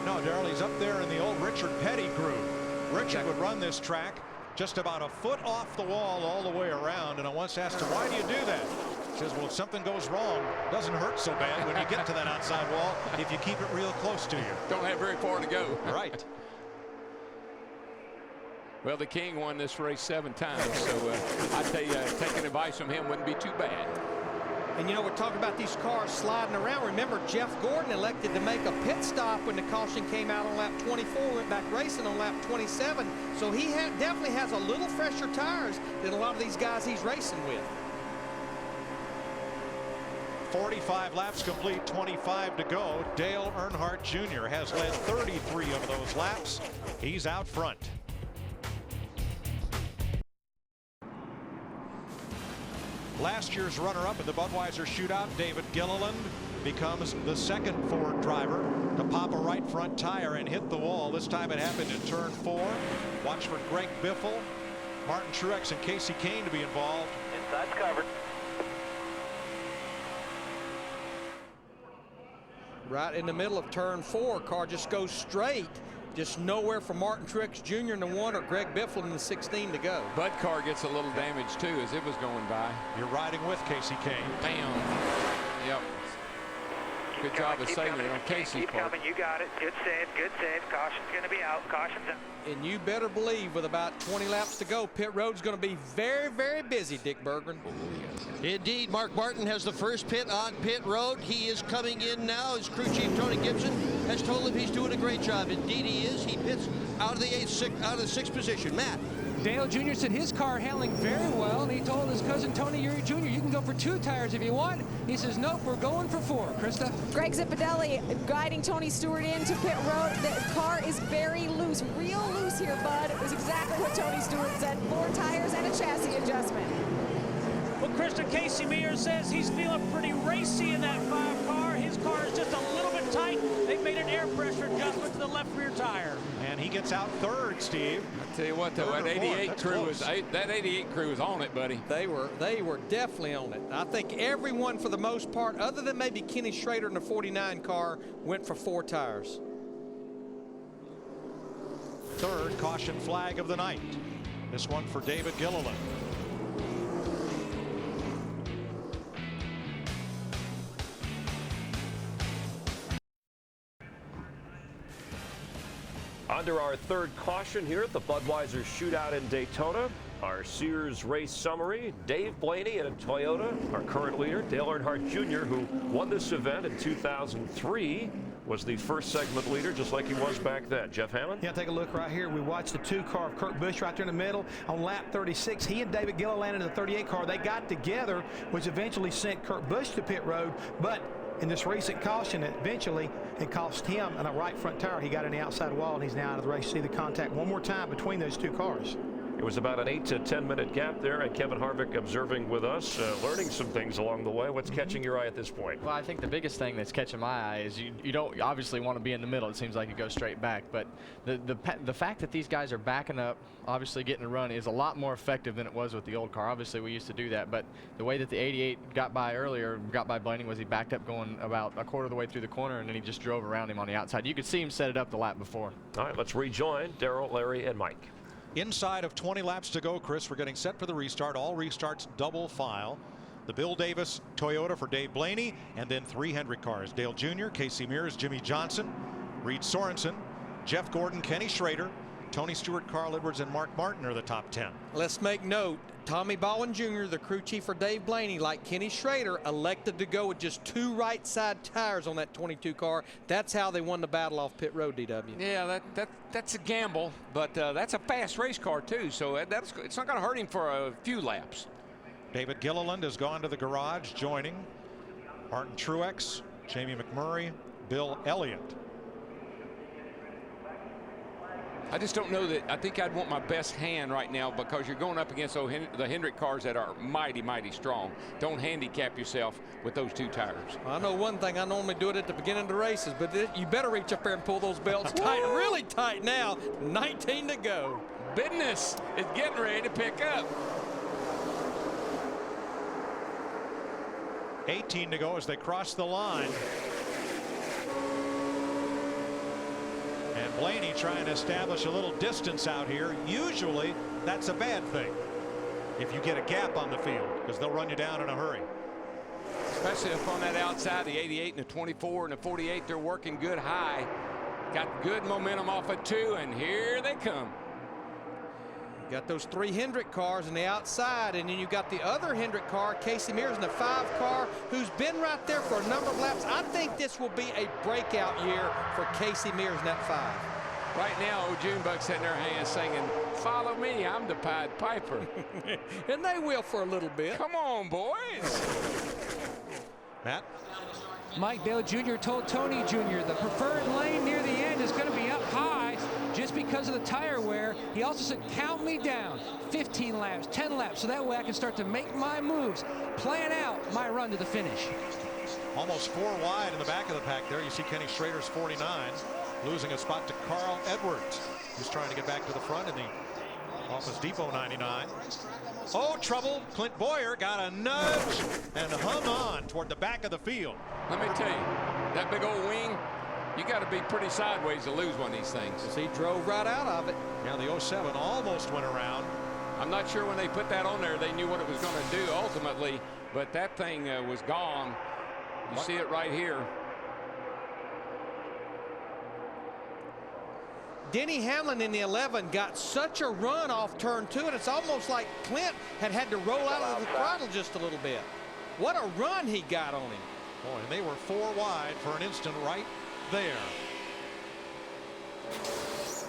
No, Darrell, he's up there in the old Richard Petty groove. Richard would run this track just about a foot off the wall all the way around, and I once asked him, why do you do that? He says, well, if something goes wrong, it doesn't hurt so bad when you get to that outside wall if you keep it real close to you. Don't have very far to go. Right. Well, the King won this race 7 times, so I tell you, taking advice from him wouldn't be too bad. And you know, we're talking about these cars sliding around. Remember, Jeff Gordon elected to make a pit stop when the caution came out on lap 24, went back racing on lap 27. So he definitely has a little fresher tires than a lot of these guys he's racing with. 45 laps complete, 25 to go. Dale Earnhardt Jr. has led 33 of those laps. He's out front. Last year's runner-up in the Budweiser Shootout, David Gilliland, becomes the second Ford driver to pop a right front tire and hit the wall. This time it happened in turn 4. Watch for Greg Biffle, Martin Truex, and Casey Kane to be involved. Inside's covered. Right in the middle of turn 4, car just goes straight. Just nowhere for Martin Truex Jr. in the 1 or Greg Biffle in the 16 to go. Bud car gets a little damage too as it was going by. You're riding with Casey Kane. Bam. Yep. Good job of saving it on Casey's Keep part. coming. You got it. Good save. Good save. Caution's going to be out. Caution's out. And you better believe with about 20 laps to go, pit road's going to be very, very busy, Dick Berggren. Indeed, Mark Martin has the first pit on pit road. He is coming in now. His crew chief, Tony Gibson, has told him he's doing a great job. Indeed, he is. He pits out of the 6th position. Matt. Dale Jr. said his car handling very well, and he told his cousin Tony Eury Jr., you can go for 2 tires if you want. He says, nope, we're going for 4. Krista? Greg Zipadelli guiding Tony Stewart into pit road. The car is very loose, real loose here, Bud. It was exactly what Tony Stewart said, 4 tires and a chassis adjustment. Well, Krista, Casey Mears says he's feeling pretty racy in that 5 car. His car is just a little bit tight. They've made an air pressure adjustment to the left rear tire. And he gets out 3rd, Steve. I tell you what, though, that 88 crew was on it, buddy. They were definitely on it. I think everyone, for the most part, other than maybe Kenny Schrader in the 49 car, went for 4 tires. 3rd caution flag of the night. This one for David Gilliland. Under our 3rd caution here at the Budweiser Shootout in Daytona, our Sears race summary, Dave Blaney in a Toyota, our current leader, Dale Earnhardt Jr., who won this event in 2003, was the first segment leader, just like he was back then. Jeff Hammond? Yeah, take a look right here. We watched the 2 car of Kurt Busch right there in the middle. On lap 36, he and David Gilliland in the 38 car, they got together, which eventually sent Kurt Busch to pit road, but in this recent caution, eventually it cost him on a right front tire. He got in the outside wall, and he's now out of the race. See the contact one more time between those 2 cars. It was about an 8 to 10 minute gap there, and Kevin Harvick observing with us, learning some things along the way. What's catching your eye at this point? Well, I think the biggest thing that's catching my eye is you don't obviously want to be in the middle. It seems like you go straight back, but the fact that these guys are backing up, obviously getting a run, is a lot more effective than it was with the old car. Obviously, we used to do that, but the way that the 88 got by earlier, got by Blaney, was he backed up going about a quarter of the way through the corner, and then he just drove around him on the outside. You could see him set it up the lap before. All right, let's rejoin Darrell, Larry, and Mike. Inside of 20 laps to go, Chris. We're getting set for the restart. All restarts double file. The Bill Davis Toyota for Dave Blaney, and then 3 Hendrick cars. Dale Jr., Casey Mears, Jimmy Johnson, Reed Sorensen, Jeff Gordon, Kenny Schrader, Tony Stewart, Carl Edwards, and Mark Martin are the top 10. Let's make note, Tommy Bowen Jr., the crew chief for Dave Blaney, like Kenny Schrader, elected to go with just 2 right side tires on that 22 car. That's how they won the battle off pit road, DW. Yeah, that's a gamble, but that's a fast race car too, so it's not going to hurt him for a few laps. David Gilliland has gone to the garage, joining Martin Truex, Jamie McMurray, Bill Elliott. I just don't know that. I think I'd want my best hand right now, because you're going up against the Hendrick cars that are mighty, mighty strong. Don't handicap yourself with those 2 tires. I know one thing. I normally do it at the beginning of the races, but you better reach up there and pull those belts tight, really tight now. 19 to go. Business is getting ready to pick up. 18 to go as they cross the line. Blaney trying to establish a little distance out here. Usually that's a bad thing if you get a gap on the field, because they'll run you down in a hurry. Especially up on that outside, the 88 and the 24 and the 48, they're working good high. Got good momentum off of 2, and here they come. You got those 3 Hendrick cars on the outside, and then you got the other Hendrick car, Casey Mears, in the 5 car, who's been right there for a number of laps. I think this will be a breakout year for Casey Mears in that 5. Right now, old Junebug's hitting their hands singing, "Follow me, I'm the Pied Piper." And they will for a little bit. Come on, boys. Matt? Mike Dale Jr. told Tony Jr. the preferred lane near the end is going to be up high just because of the tire wear. He also said, count me down, 15 laps, 10 laps, so that way I can start to make my moves, plan out my run to the finish. Almost 4 wide in the back of the pack there. You see Kenny Schrader's 49 losing a spot to Carl Edwards, who's trying to get back to the front in the Office Depot 99. Oh, trouble. Clint Boyer got a nudge and hung on toward the back of the field. Let me tell you, that big old wing, you got to be pretty sideways to lose one of these things. He drove right out of it. Now the 07 almost went around. I'm not sure when they put that on there they knew what it was going to do ultimately, but that thing was gone. You see it right here. Denny Hamlin in the 11 got such a run off turn 2, and it's almost like Clint had to roll out of the throttle just a little bit. What a run he got on him. Boy, and they were 4 wide for an instant right there.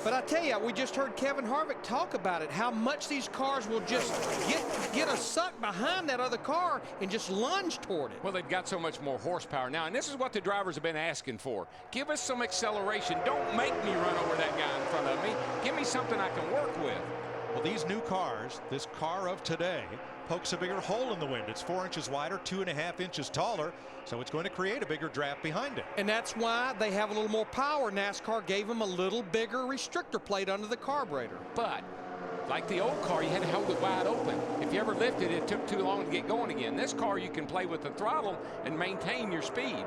But I tell you, we just heard Kevin Harvick talk about it, how much these cars will just get a suck behind that other car and just lunge toward it. Well, they've got so much more horsepower now, and this is what the drivers have been asking for. Give us some acceleration. Don't make me run over that guy in front of me. Give me something I can work with. Well, these new cars, this car of today, pokes a bigger hole in the wind. It's 4 inches wider, 2.5 inches taller, so it's going to create a bigger draft behind it. And that's why they have a little more power. NASCAR gave them a little bigger restrictor plate under the carburetor. But like the old car, you had to hold it wide open. If you ever lifted it, it took too long to get going again. This car, you can play with the throttle and maintain your speed.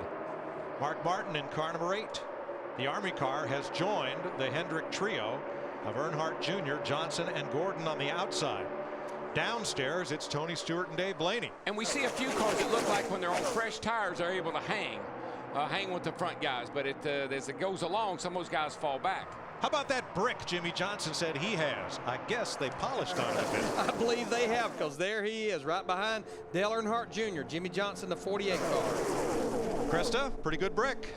Mark Martin in car number 8. The Army car has joined the Hendrick trio of Earnhardt Jr., Johnson, and Gordon on the outside. Downstairs, it's Tony Stewart and Dave Blaney. And we see a few cars that look like when they're on fresh tires, they're able to hang with the front guys. But as it goes along, some of those guys fall back. How about that brick Jimmy Johnson said he has? I guess they polished on it a bit. I believe they have, because there he is, right behind Dale Earnhardt Jr., Jimmy Johnson, the 48 car. Krista, pretty good brick.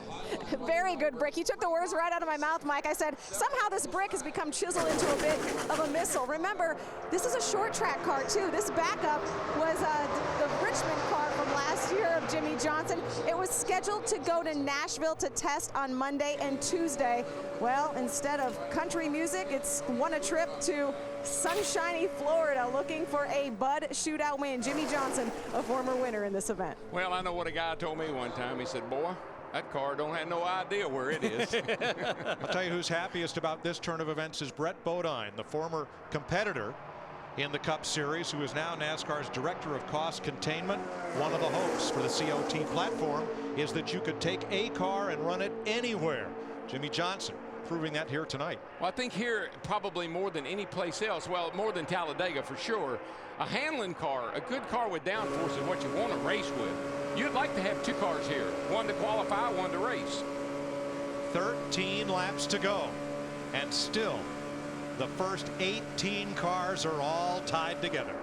Very good brick. You took the words right out of my mouth, Mike. I said, somehow this brick has become chiseled into a bit of a missile. Remember, this is a short track car, too. This backup was the Richmond car from last year of Jimmy Johnson. It was scheduled to go to Nashville to test on Monday and Tuesday. Well, instead of country music, it's won a trip to sunshiny Florida looking for a Bud Shootout win. Jimmy Johnson, a former winner in this event. Well, I know what a guy told me one time. He said, boy, that car don't have no idea where it is. I'll tell you who's happiest about this turn of events is Brett Bodine, the former competitor in the Cup Series, who is now NASCAR's Director of Cost Containment. One of the hopes for the COT platform is that you could take a car and run it anywhere. Jimmy Johnson proving that here tonight. Well, I think here probably more than any place else, well, more than Talladega for sure, a Hamlin car, a good car with downforce is what you want to race with. You'd like to have 2 cars here, one to qualify, one to race. 13 laps to go, and still the first 18 cars are all tied together.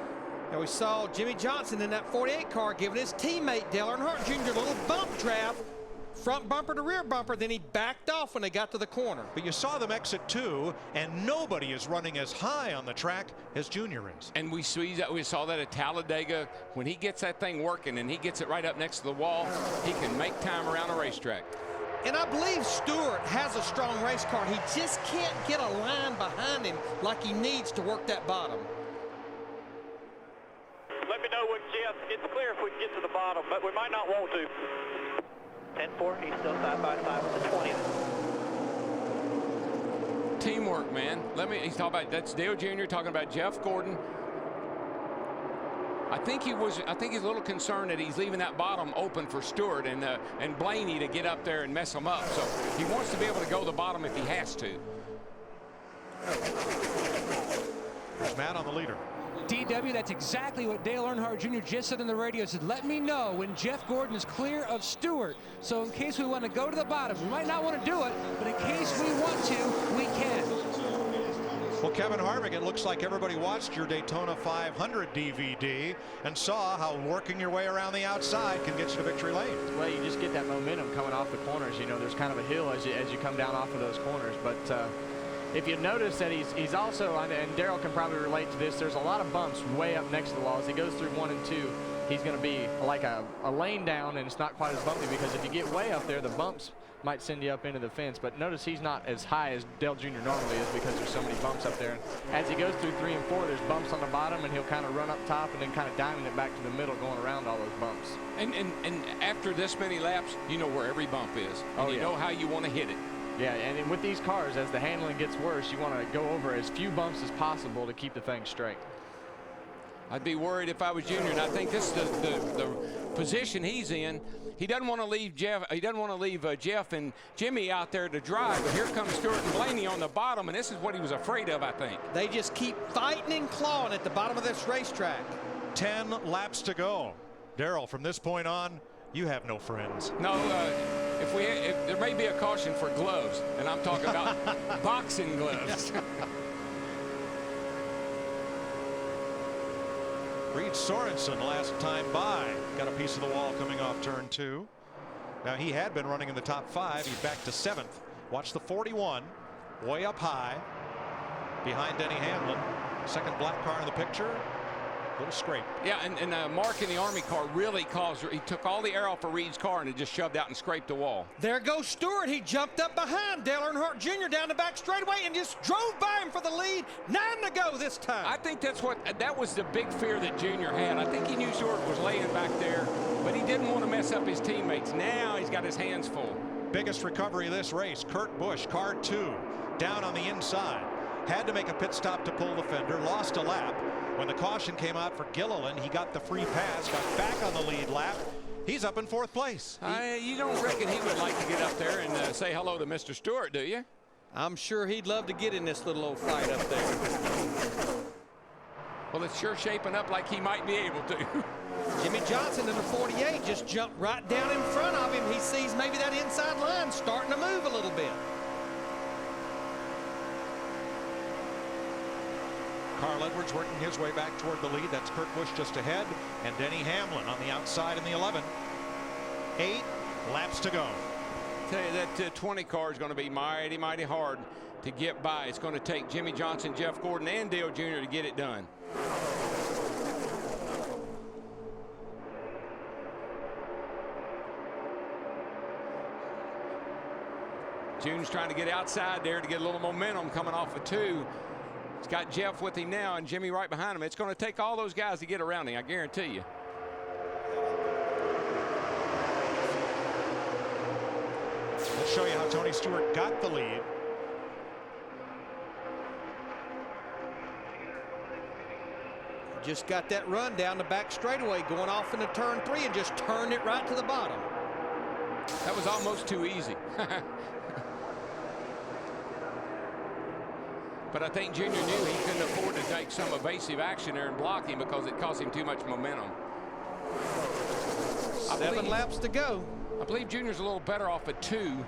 And we saw Jimmy Johnson in that 48 car giving his teammate Dale Earnhardt Jr. a little bump draft, front bumper to rear bumper, then he backed off when they got to the corner. But you saw them exit 2, and nobody is running as high on the track as Junior is. And we saw that at Talladega. When he gets that thing working and he gets it right up next to the wall, he can make time around a racetrack. And I believe Stewart has a strong race car. He just can't get a line behind him like he needs to work that bottom. Let me know when Jeff gets clear if we can get to the bottom, but we might not want to. 10-4, he's still side by side with the 20th. Teamwork, man. He's talking about, that's Dale Jr. talking about Jeff Gordon. I think he's a little concerned that he's leaving that bottom open for Stewart and Blaney to get up there and mess him up. So he wants to be able to go the bottom if he has to. There's Matt on the leader. DW, that's exactly what Dale Earnhardt Jr. just said on the radio. He said, let me know when Jeff Gordon is clear of Stewart. So in case we want to go to the bottom, we might not want to do it, but in case we want to, we can. Well, Kevin Harvick, it looks like everybody watched your Daytona 500 DVD and saw how working your way around the outside can get you to victory lane. Well, you just get that momentum coming off the corners. You know, there's kind of a hill as you come down off of those corners. But if you notice that he's also, and Darrell can probably relate to this, there's a lot of bumps way up next to the wall. As he goes through 1 and 2, he's going to be like a lane down, and it's not quite as bumpy because if you get way up there, the bumps might send you up into the fence. But notice he's not as high as Dale Jr. normally is because there's so many bumps up there. And as he goes through 3 and 4, there's bumps on the bottom, and he'll kind of run up top and then kind of diamond it back to the middle, going around all those bumps. And after this many laps, you know where every bump is. And you know how you want to hit it. Yeah, and with these cars, as the handling gets worse, you want to go over as few bumps as possible to keep the thing straight. I'd be worried if I was Junior, and I think this is the position he's in. He doesn't want to leave Jeff. He doesn't want to leave Jeff and Jimmy out there to drive. But here comes Stewart and Blaney on the bottom, and this is what he was afraid of, I think. They just keep fighting and clawing at the bottom of this racetrack. 10 laps to go. Darrell, from this point on, you have no friends. No, if there may be a caution for gloves, and I'm talking about boxing gloves. Reed Sorensen last time by got a piece of the wall coming off turn 2. Now he had been running in the top 5. He's back to 7th. Watch the 41 way up high behind Denny Hamlin. Second black car in the picture. Little scrape. Yeah, and Mark in the Army car really caused. He took all the air off of Reed's car and it just shoved out and scraped the wall. There goes Stewart. He jumped up behind Dale Earnhardt Jr. down the back straightaway and just drove by him for the lead. 9 to go this time. I think that was the big fear that Junior had. I think he knew Stewart was laying back there, but he didn't want to mess up his teammates. Now he's got his hands full. Biggest recovery of this race. Kurt Busch, car 2, down on the inside. Had to make a pit stop to pull the fender, lost a lap. When the caution came out for Gilliland, he got the free pass, got back on the lead lap. He's up in 4th place. You don't reckon he would like to get up there and say hello to Mr. Stewart, do you? I'm sure he'd love to get in this little old fight up there. Well, it's sure shaping up like he might be able to. Jimmy Johnson in the 48 just jumped right down in front of him. He sees maybe that inside line starting to move a little bit. Carl Edwards working his way back toward the lead. That's Kurt Busch just ahead, and Denny Hamlin on the outside in the 11. 8 laps to go. Tell you that 20 car is going to be mighty, mighty hard to get by. It's going to take Jimmy Johnson, Jeff Gordon, and Dale Jr. to get it done. Junior's trying to get outside there to get a little momentum coming off of 2. He's got Jeff with him now and Jimmy right behind him. It's going to take all those guys to get around him, I guarantee you. Let's show you how Tony Stewart got the lead. Just got that run down the back straightaway going off into turn 3 and just turned it right to the bottom. That was almost too easy. But I think Junior knew he couldn't afford to take some evasive action there and block him because it cost him too much momentum. 7 laps to go. I believe Junior's a little better off at 2.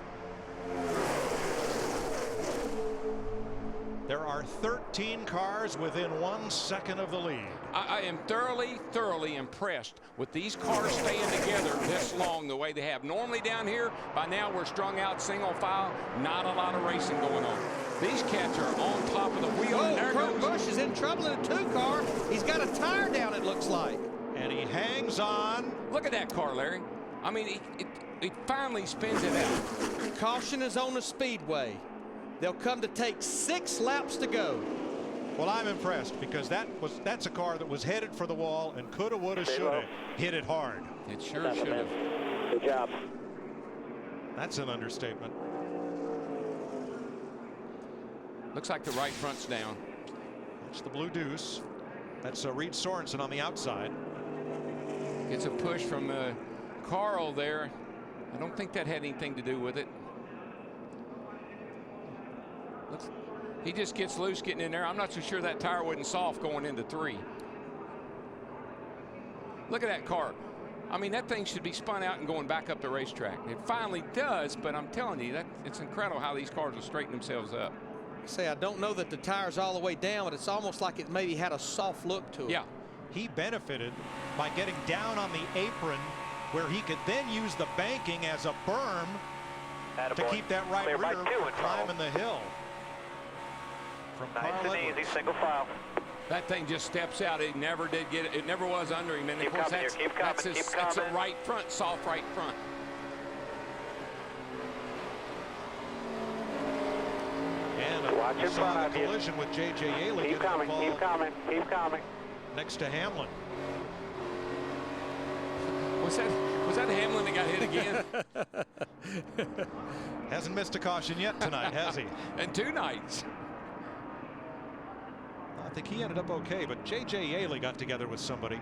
There are 13 cars within 1 second of the lead. I am thoroughly, thoroughly impressed with these cars staying together this long the way they have. Normally down here, by now we're strung out single file, not a lot of racing going on. These cats are on top of the wheel. Oh, Kurt Busch is in trouble in a 2 car. He's got a tire down, it looks like. And he hangs on. Look at that car, Larry. I mean, it finally spins it out. Caution is on the Speedway. They'll come to take 6 laps to go. Well, I'm impressed because that's a car that was headed for the wall and coulda, woulda, shoulda hit it hard. It sure should have. Good job. That's an understatement. Looks like the right front's down. It's the blue deuce. That's Reed Sorensen on the outside. Gets a push from Carl there. I don't think that had anything to do with it. He just gets loose getting in there. I'm not so sure that tire wasn't soft going into 3. Look at that car. I mean, that thing should be spun out and going back up the racetrack. It finally does, but I'm telling you, that it's incredible how these cars will straighten themselves up. Say, I don't know that the tire's all the way down, but it's almost like it maybe had a soft look to it. Yeah. He benefited by getting down on the apron where he could then use the banking as a berm to keep that right rear from climbing the hill. From nice and easy, single file. That thing just steps out. It never did get it. It never was under him. And of course, that's a right front, soft right front. And watch in front of you. Collision with J.J. Yaley. Keep coming, keep coming, keep coming. Next to Hamlin. Was that Hamlin that got hit again? Hasn't missed a caution yet tonight, has he? And 2 nights. I think he ended up okay, but J.J. Yaley got together with somebody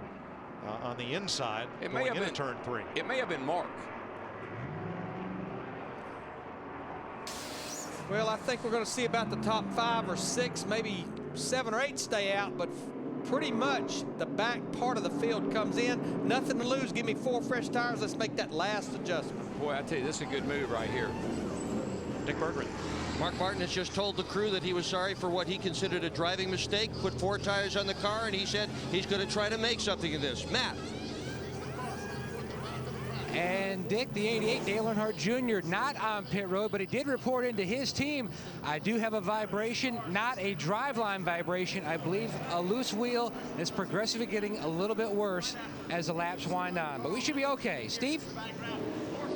on the inside going into turn 3. It may have been Mark. Well, I think we're going to see about the top 5 or 6, maybe 7 or 8 stay out, but pretty much the back part of the field comes in. Nothing to lose. Give me 4 fresh tires. Let's make that last adjustment. Boy, I tell you, this is a good move right here. Dick Berggren. Mark Martin has just told the crew that he was sorry for what he considered a driving mistake, put 4 tires on the car, and he said he's going to try to make something of this. Matt. And Dick, the 88, Dale Earnhardt Jr., not on pit road, but he did report into his team. I do have a vibration, not a driveline vibration. I believe a loose wheel is progressively getting a little bit worse as the laps wind on. But we should be okay. Steve?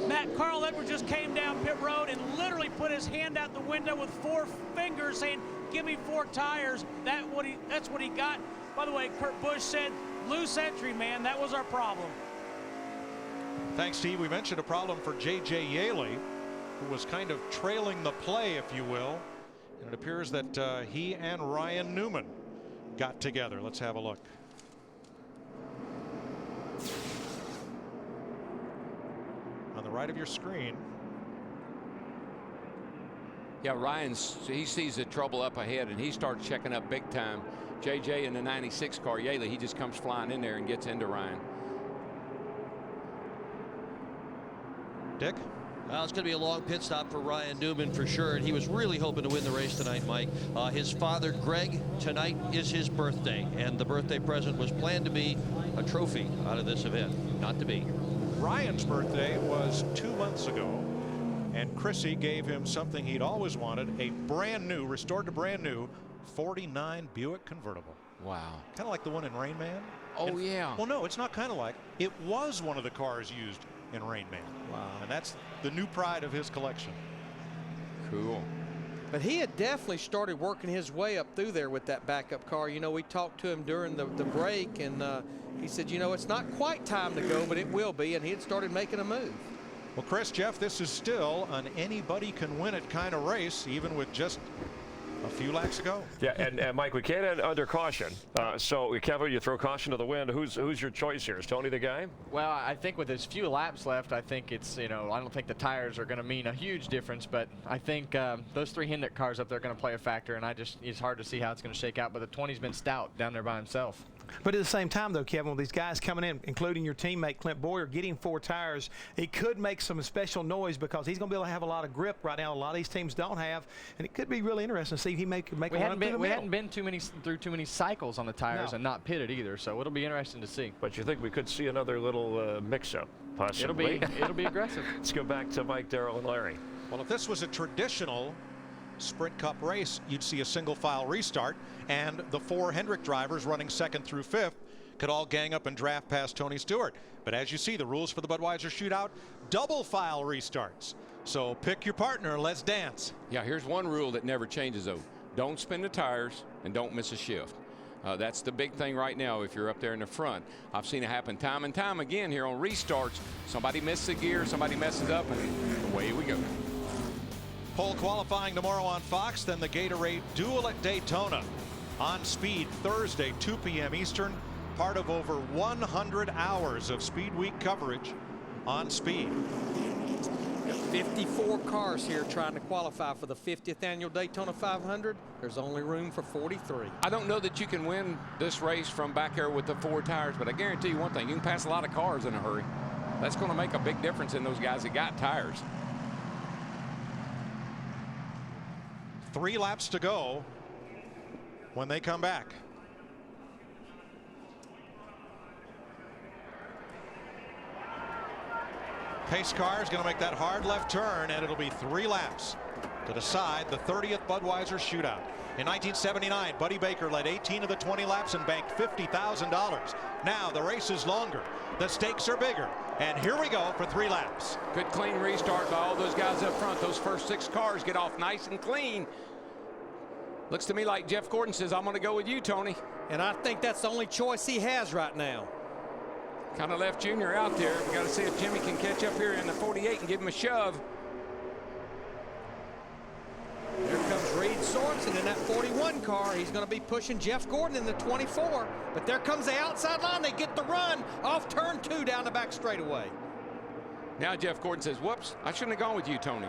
Matt, Carl Edwards just came down pit road and literally put his hand out the window with 4 fingers saying, give me 4 tires. That's what he got. By the way, Kurt Busch said, loose entry, man. That was our problem. Thanks, Steve. We mentioned a problem for J.J. Yaley, who was kind of trailing the play, if you will. And it appears that he and Ryan Newman got together. Let's have a look. On the right of your screen. Yeah, he sees the trouble up ahead, and he starts checking up big time. J.J. in the 96 car, Yaley, he just comes flying in there and gets into Ryan. Dick? Well, it's going to be a long pit stop for Ryan Newman for sure, and he was really hoping to win the race tonight, Mike. His father, Greg, tonight is his birthday, and the birthday present was planned to be a trophy out of this event. Not to be. Ryan's birthday was 2 months ago, and Chrissy gave him something he'd always wanted, a brand new, restored to brand new, 49 Buick convertible. Wow. Kind of like the one in Rain Man. Oh, yeah. Well, no, it's not kind of like. It was one of the cars used in Rain Man. Wow. And that's the new pride of his collection. Cool. But he had definitely started working his way up through there with that backup car. You know, we talked to him during the break, and he said, you know, it's not quite time to go, but it will be. And he had started making a move. Well, Chris, Jeff, this is still an anybody can win it kind of race, even with just a few laps ago. Yeah, and Mike, we can't end under caution. So, Kevin, you throw caution to the wind. Who's your choice here? Is Tony the guy? Well, I think with as few laps left, I think it's, you know, I don't think the tires are going to mean a huge difference, but I think those 3 Hendrick cars up there are going to play a factor, and it's hard to see how it's going to shake out, but the 20's been stout down there by himself. But at the same time, though, Kevin, with these guys coming in, including your teammate Clint Boyer, getting 4 tires, it could make some special noise because he's going to be able to have a lot of grip right now. A lot of these teams don't have, and it could be really interesting to see if he make a run through the middle. We hadn't been through too many cycles on the tires and not pitted either, so it'll be interesting to see. But you think we could see another little mix-up, possibly? It'll be aggressive. Let's go back to Mike, Darrell, and Larry. Well, if this was a traditional Sprint Cup race, you'd see a single file restart, and the 4 Hendrick drivers running 2nd through 5th could all gang up and draft past Tony Stewart. But as you see, the rules for the Budweiser Shootout, double file restarts. So pick your partner, let's dance. Yeah, here's one rule that never changes, though. Don't spin the tires and don't miss a shift. That's the big thing right now if you're up there in the front. I've seen it happen time and time again here on restarts. Somebody misses a gear, somebody messes up, and away we go. Pole qualifying tomorrow on Fox, then the Gatorade Duel at Daytona. On Speed Thursday, 2 p.m. Eastern. part of over 100 hours of Speed Week coverage on Speed. 54 cars here trying to qualify for the 50th annual Daytona 500. There's only room for 43. I don't know that you can win this race from back there with the 4 tires, but I guarantee you one thing, you can pass a lot of cars in a hurry. That's going to make a big difference in those guys that got tires. 3 laps to go when they come back. Pace car is going to make that hard left turn, and it'll be 3 laps to decide the 30th Budweiser Shootout. In 1979, Buddy Baker led 18 of the 20 laps and banked $50,000. Now the race is longer, the stakes are bigger, and here we go for 3 laps. Good clean restart by all those guys up front. Those first 6 cars get off nice and clean. Looks to me like Jeff Gordon says, I'm going to go with you, Tony. And I think that's the only choice he has right now. Kind of left Junior out there. We got to see if Jimmy can catch up here in the 48 and give him a shove. There comes Reed Sorensen in that 41 car. He's going to be pushing Jeff Gordon in the 24. But there comes the outside line. They get the run off turn 2 down the back straightaway. Now Jeff Gordon says, whoops, I shouldn't have gone with you, Tony.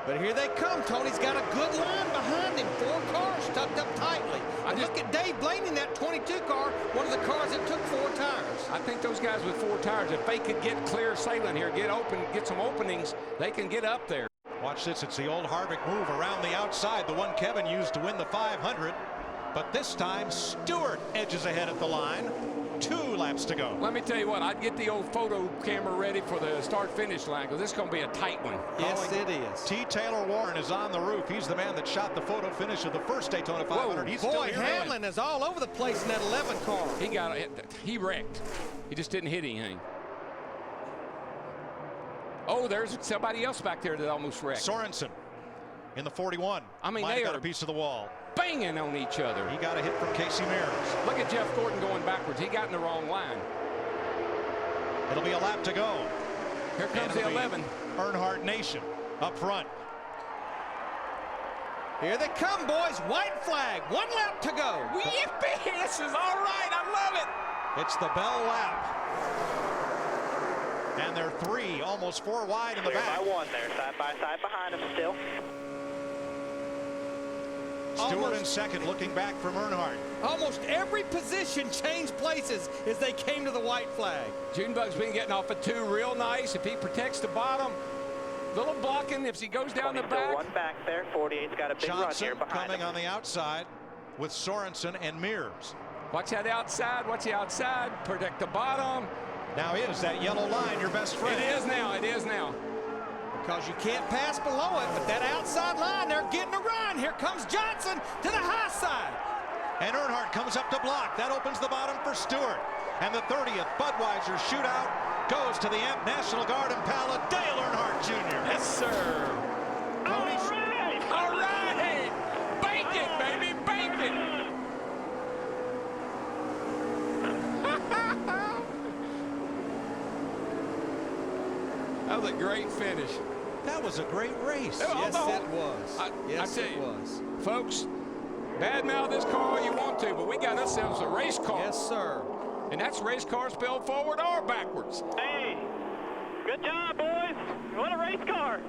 But here they come. Tony's got a good line behind him. 4 cars tucked up tightly. And look at Dave Blaney in that 22 car, one of the cars that took 4 tires. I think those guys with 4 tires, if they could get clear sailing here, get some openings, they can get up there. Watch this. It's the old Harvick move around the outside, the one Kevin used to win the 500. But this time, Stewart edges ahead at the line. 2 laps to go. Let me tell you what, I'd get the old photo camera ready for the start-finish line, because this is going to be a tight one. Yes, it is. T. Taylor Warren is on the roof. He's the man that shot the photo finish of the first Daytona 500. He's still here. Hamlin is all over the place in that 11 car. He wrecked. He just didn't hit anything. Oh, there's somebody else back there that almost wrecked. Sorensen in the 41. I mean, might they have got are a piece of the wall. Banging on each other. He got a hit from Casey Mears. Look at Jeff Gordon going backwards. He got in the wrong line. It'll be a lap to go. Here comes the 11. Earnhardt Nation up front. Here they come, boys. White flag. 1 lap to go. Yippee! This is all right. I love it. It's the Bell lap. And they're 3, almost 4 wide in the back. By 1 there, side by side behind him still. Stewart in second, looking back from Earnhardt. Almost every position changed places as they came to the white flag. Junebug's been getting off at 2 real nice. If he protects the bottom, little blocking if he goes down the back. 1 back there. 48's got a big run here behind coming him. on the outside with Sorensen and Mears. Watch that outside. Watch the outside. Protect the bottom. Now is that yellow line your best friend? It is now. It is now. Because you can't pass below it, but that outside line, they're getting a run. Here comes Johnson to the high side. And Earnhardt comes up to block. That opens the bottom for Stewart. And the 30th Budweiser Shootout goes to the AMP National Guard Impala, Dale Earnhardt Jr. Yes, sir. All right! All right! Bank it, baby! Bank it! That was a great finish. That was a great race. Yes, it was. Yes, it was. Folks, badmouth this car all you want to, but we got ourselves a race car. Yes, sir. And that's race car spelled forward or backwards. Hey, good job, boys. What a race car.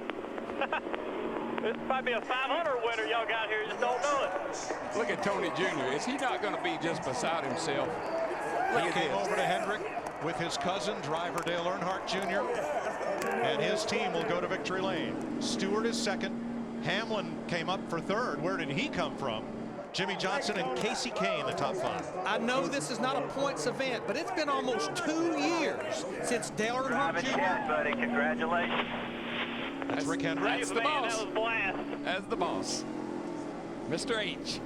This might be a 500 winner y'all got here. You just don't know it. Look at Tony Jr. Is he not going to be just beside himself? He came over to Hendrick with his cousin, driver Dale Earnhardt Jr. And his team will go to victory lane. Stewart is second. Hamlin came up for third. Where did he come from? Jimmy Johnson and Casey Kane, the top 5. I know this is not a points event, but it's been almost 2 years since Dale Earnhardt Jr. Chance, buddy. Congratulations. That's Rick Hendrick. That's the boss. That was blast. That's the boss. Mr. H.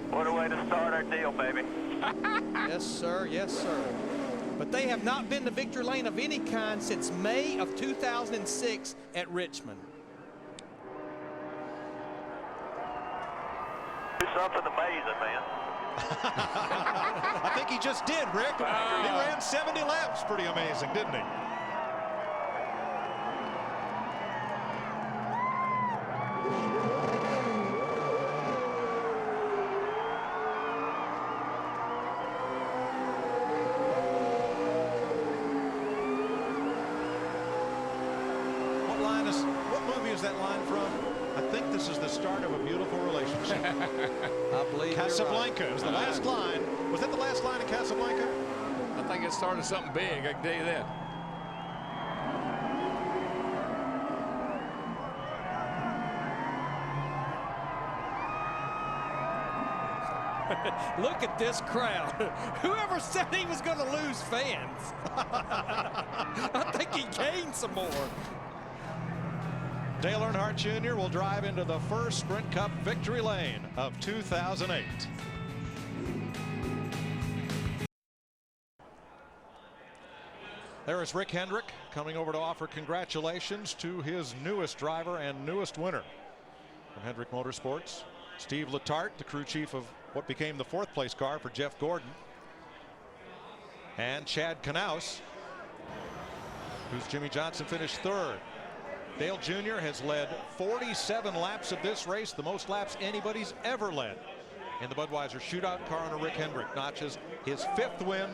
What a way to start our deal, baby. Yes, sir. Yes, sir. But they have not been to victory lane of any kind since May of 2006 at Richmond. Do something amazing, man. I think he just did, Rick. He ran 70 laps. Pretty amazing, didn't he? Where's that line from? I think this is the start of a beautiful relationship. I believe Casablanca you're right. is the last line. Was that the last line in Casablanca? I think it started something big, I can tell you that. Look at this crowd. Whoever said he was going to lose fans? I think he gained some more. Dale Earnhardt Jr. will drive into the first Sprint Cup victory lane of 2008. There is Rick Hendrick coming over to offer congratulations to his newest driver and newest winner. From Hendrick Motorsports, Steve Letarte, the crew chief of what became the 4th place car for Jeff Gordon. And Chad Knaus, whose Jimmy Johnson finished 3rd. Dale Jr. has led 47 laps of this race, the most laps anybody's ever led in the Budweiser Shootout. Car owner Rick Hendrick notches his 5th win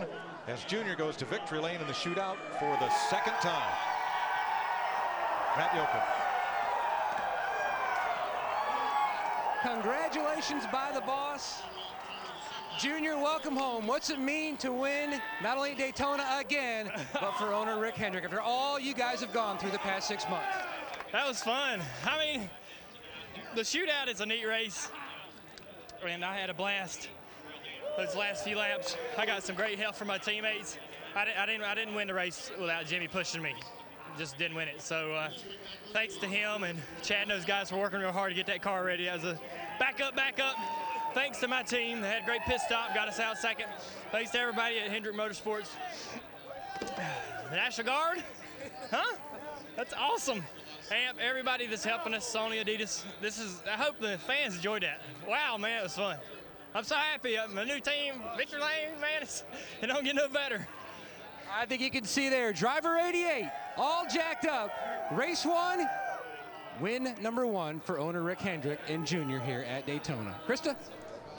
as Jr. goes to victory lane in the shootout for the 2nd time. Matt Yoakum. Congratulations by the boss. Junior, welcome home. What's it mean to win not only Daytona again, but for owner Rick Hendrick after all you guys have gone through the past 6 months? That was fun. I mean, the shootout is a neat race, and I had a blast those last few laps. I got some great help from my teammates. I didn't win the race without Jimmy pushing me. Just didn't win it. So thanks to him and Chad and those guys for working real hard to get that car ready. As a backup. Thanks to my team. They had a great pit stop, got us out 2nd. Thanks to everybody at Hendrick Motorsports. The National Guard, huh? That's awesome. AMP, everybody that's helping us, Sony, Adidas. I hope the fans enjoyed that. Wow, man, it was fun. I'm so happy. My new team, Victory Lane, man, it don't get no better. I think you can see there, driver 88, all jacked up. Race 1, win number 1 for owner Rick Hendrick and Jr. here at Daytona. Krista?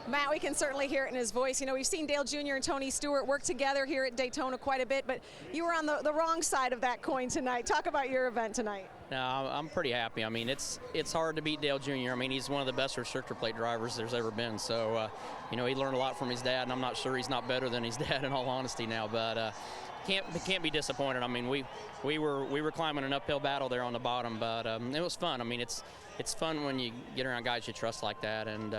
Matt, we can certainly hear it in his voice. You know, we've seen Dale Jr. and Tony Stewart work together here at Daytona quite a bit, but you were on the wrong side of that coin tonight. Talk about your event tonight. No, I'm pretty happy. I mean, it's hard to beat Dale Jr. I mean, he's one of the best restrictor plate drivers there's ever been. So, you know, he learned a lot from his dad, and I'm not sure he's not better than his dad in all honesty now. But can't be disappointed. I mean, we were climbing an uphill battle there on the bottom, but it was fun. I mean, it's fun when you get around guys you trust like that, and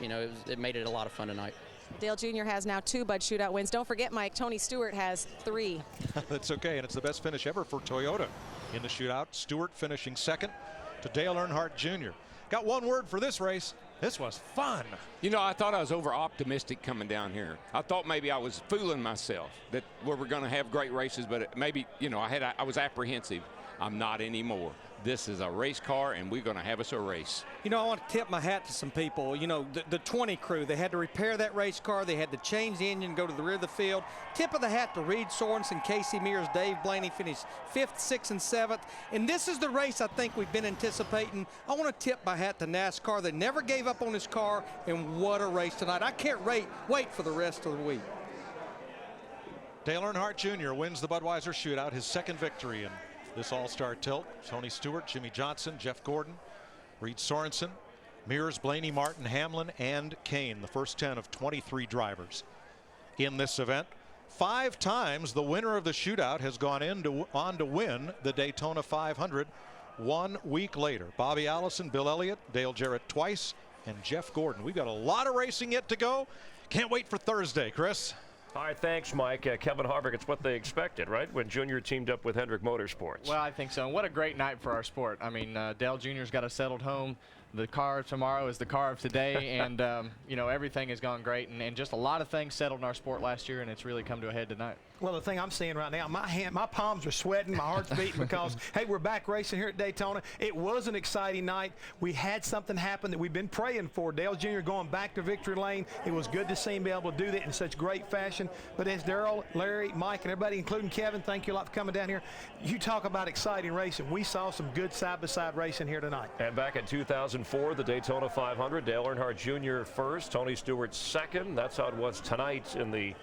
you know, it made it a lot of fun tonight. Dale Jr. has now 2 Bud Shootout wins. Don't forget, Mike, Tony Stewart has 3. That's okay, and it's the best finish ever for Toyota in the shootout. Stewart finishing 2nd to Dale Earnhardt Jr. Got one word for this race. This was fun. You know, I thought I was over optimistic coming down here. I thought maybe I was fooling myself that we were going to have great races, but maybe, you know, I was apprehensive. I'm not anymore. This is a race car, and we're going to have us a race. You know, I want to tip my hat to some people. You know, the 20 crew, they had to repair that race car. They had to change the engine, go to the rear of the field. Tip of the hat to Reed Sorensen, Casey Mears, Dave Blaney finished 5th, 6th, and 7th. And this is the race I think we've been anticipating. I want to tip my hat to NASCAR. They never gave up on this car, and what a race tonight. I can't wait for the rest of the week. Dale Earnhardt Jr. wins the Budweiser Shootout, his 2nd victory in this all-star tilt. Tony Stewart, Jimmy Johnson, Jeff Gordon, Reed Sorensen, Mears, Blaney, Martin, Hamlin, and Kane, the first 10 of 23 drivers in this event. 5 times the winner of the shootout has gone on to win the Daytona 500 1 week later. Bobby Allison, Bill Elliott, Dale Jarrett twice, and Jeff Gordon. We've got a lot of racing yet to go. Can't wait for Thursday, Chris. All right, thanks, Mike. Kevin Harvick, it's what they expected, right, when Junior teamed up with Hendrick Motorsports? Well, I think so. And what a great night for our sport. I mean, Dale Jr.'s got a settled home. The car of tomorrow is the car of today, and, you know, everything has gone great. And just a lot of things settled in our sport last year, and it's really come to a head tonight. Well, the thing I'm seeing right now, my palms are sweating, my heart's beating because, hey, we're back racing here at Daytona. It was an exciting night. We had something happen that we've been praying for. Dale Jr. going back to victory lane. It was good to see him be able to do that in such great fashion. But as Darrell, Larry, Mike, and everybody, including Kevin, thank you a lot for coming down here. You talk about exciting racing. We saw some good side-by-side racing here tonight. And back in 2004, the Daytona 500, Dale Earnhardt Jr. first, Tony Stewart second. That's how it was tonight in the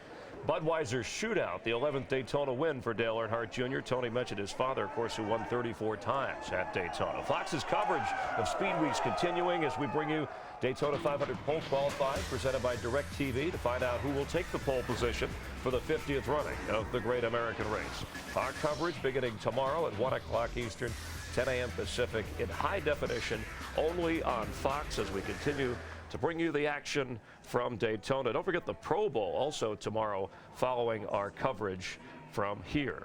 Budweiser Shootout, the 11th Daytona win for Dale Earnhardt Jr. Tony mentioned his father, of course, who won 34 times at Daytona. Fox's coverage of Speed Week's continuing as we bring you Daytona 500 pole qualifying presented by DirecTV to find out who will take the pole position for the 50th running of the Great American Race. Our coverage beginning tomorrow at 1 o'clock Eastern, 10 a.m. Pacific in high definition only on Fox as we continue to bring you the action from Daytona. Don't forget the Pro Bowl also tomorrow following our coverage from here.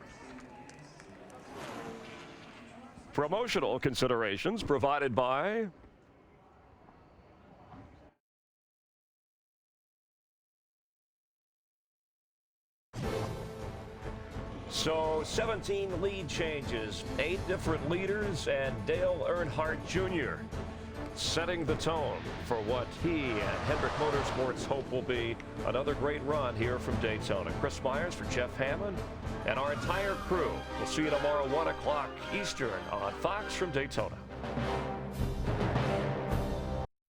Promotional considerations provided by So 17 lead changes, 8 different leaders, and Dale Earnhardt Jr. setting the tone for what he and Hendrick Motorsports hope will be another great run here from Daytona. Chris Myers for Jeff Hammond and our entire crew. We'll see you tomorrow 1 o'clock Eastern on Fox from Daytona.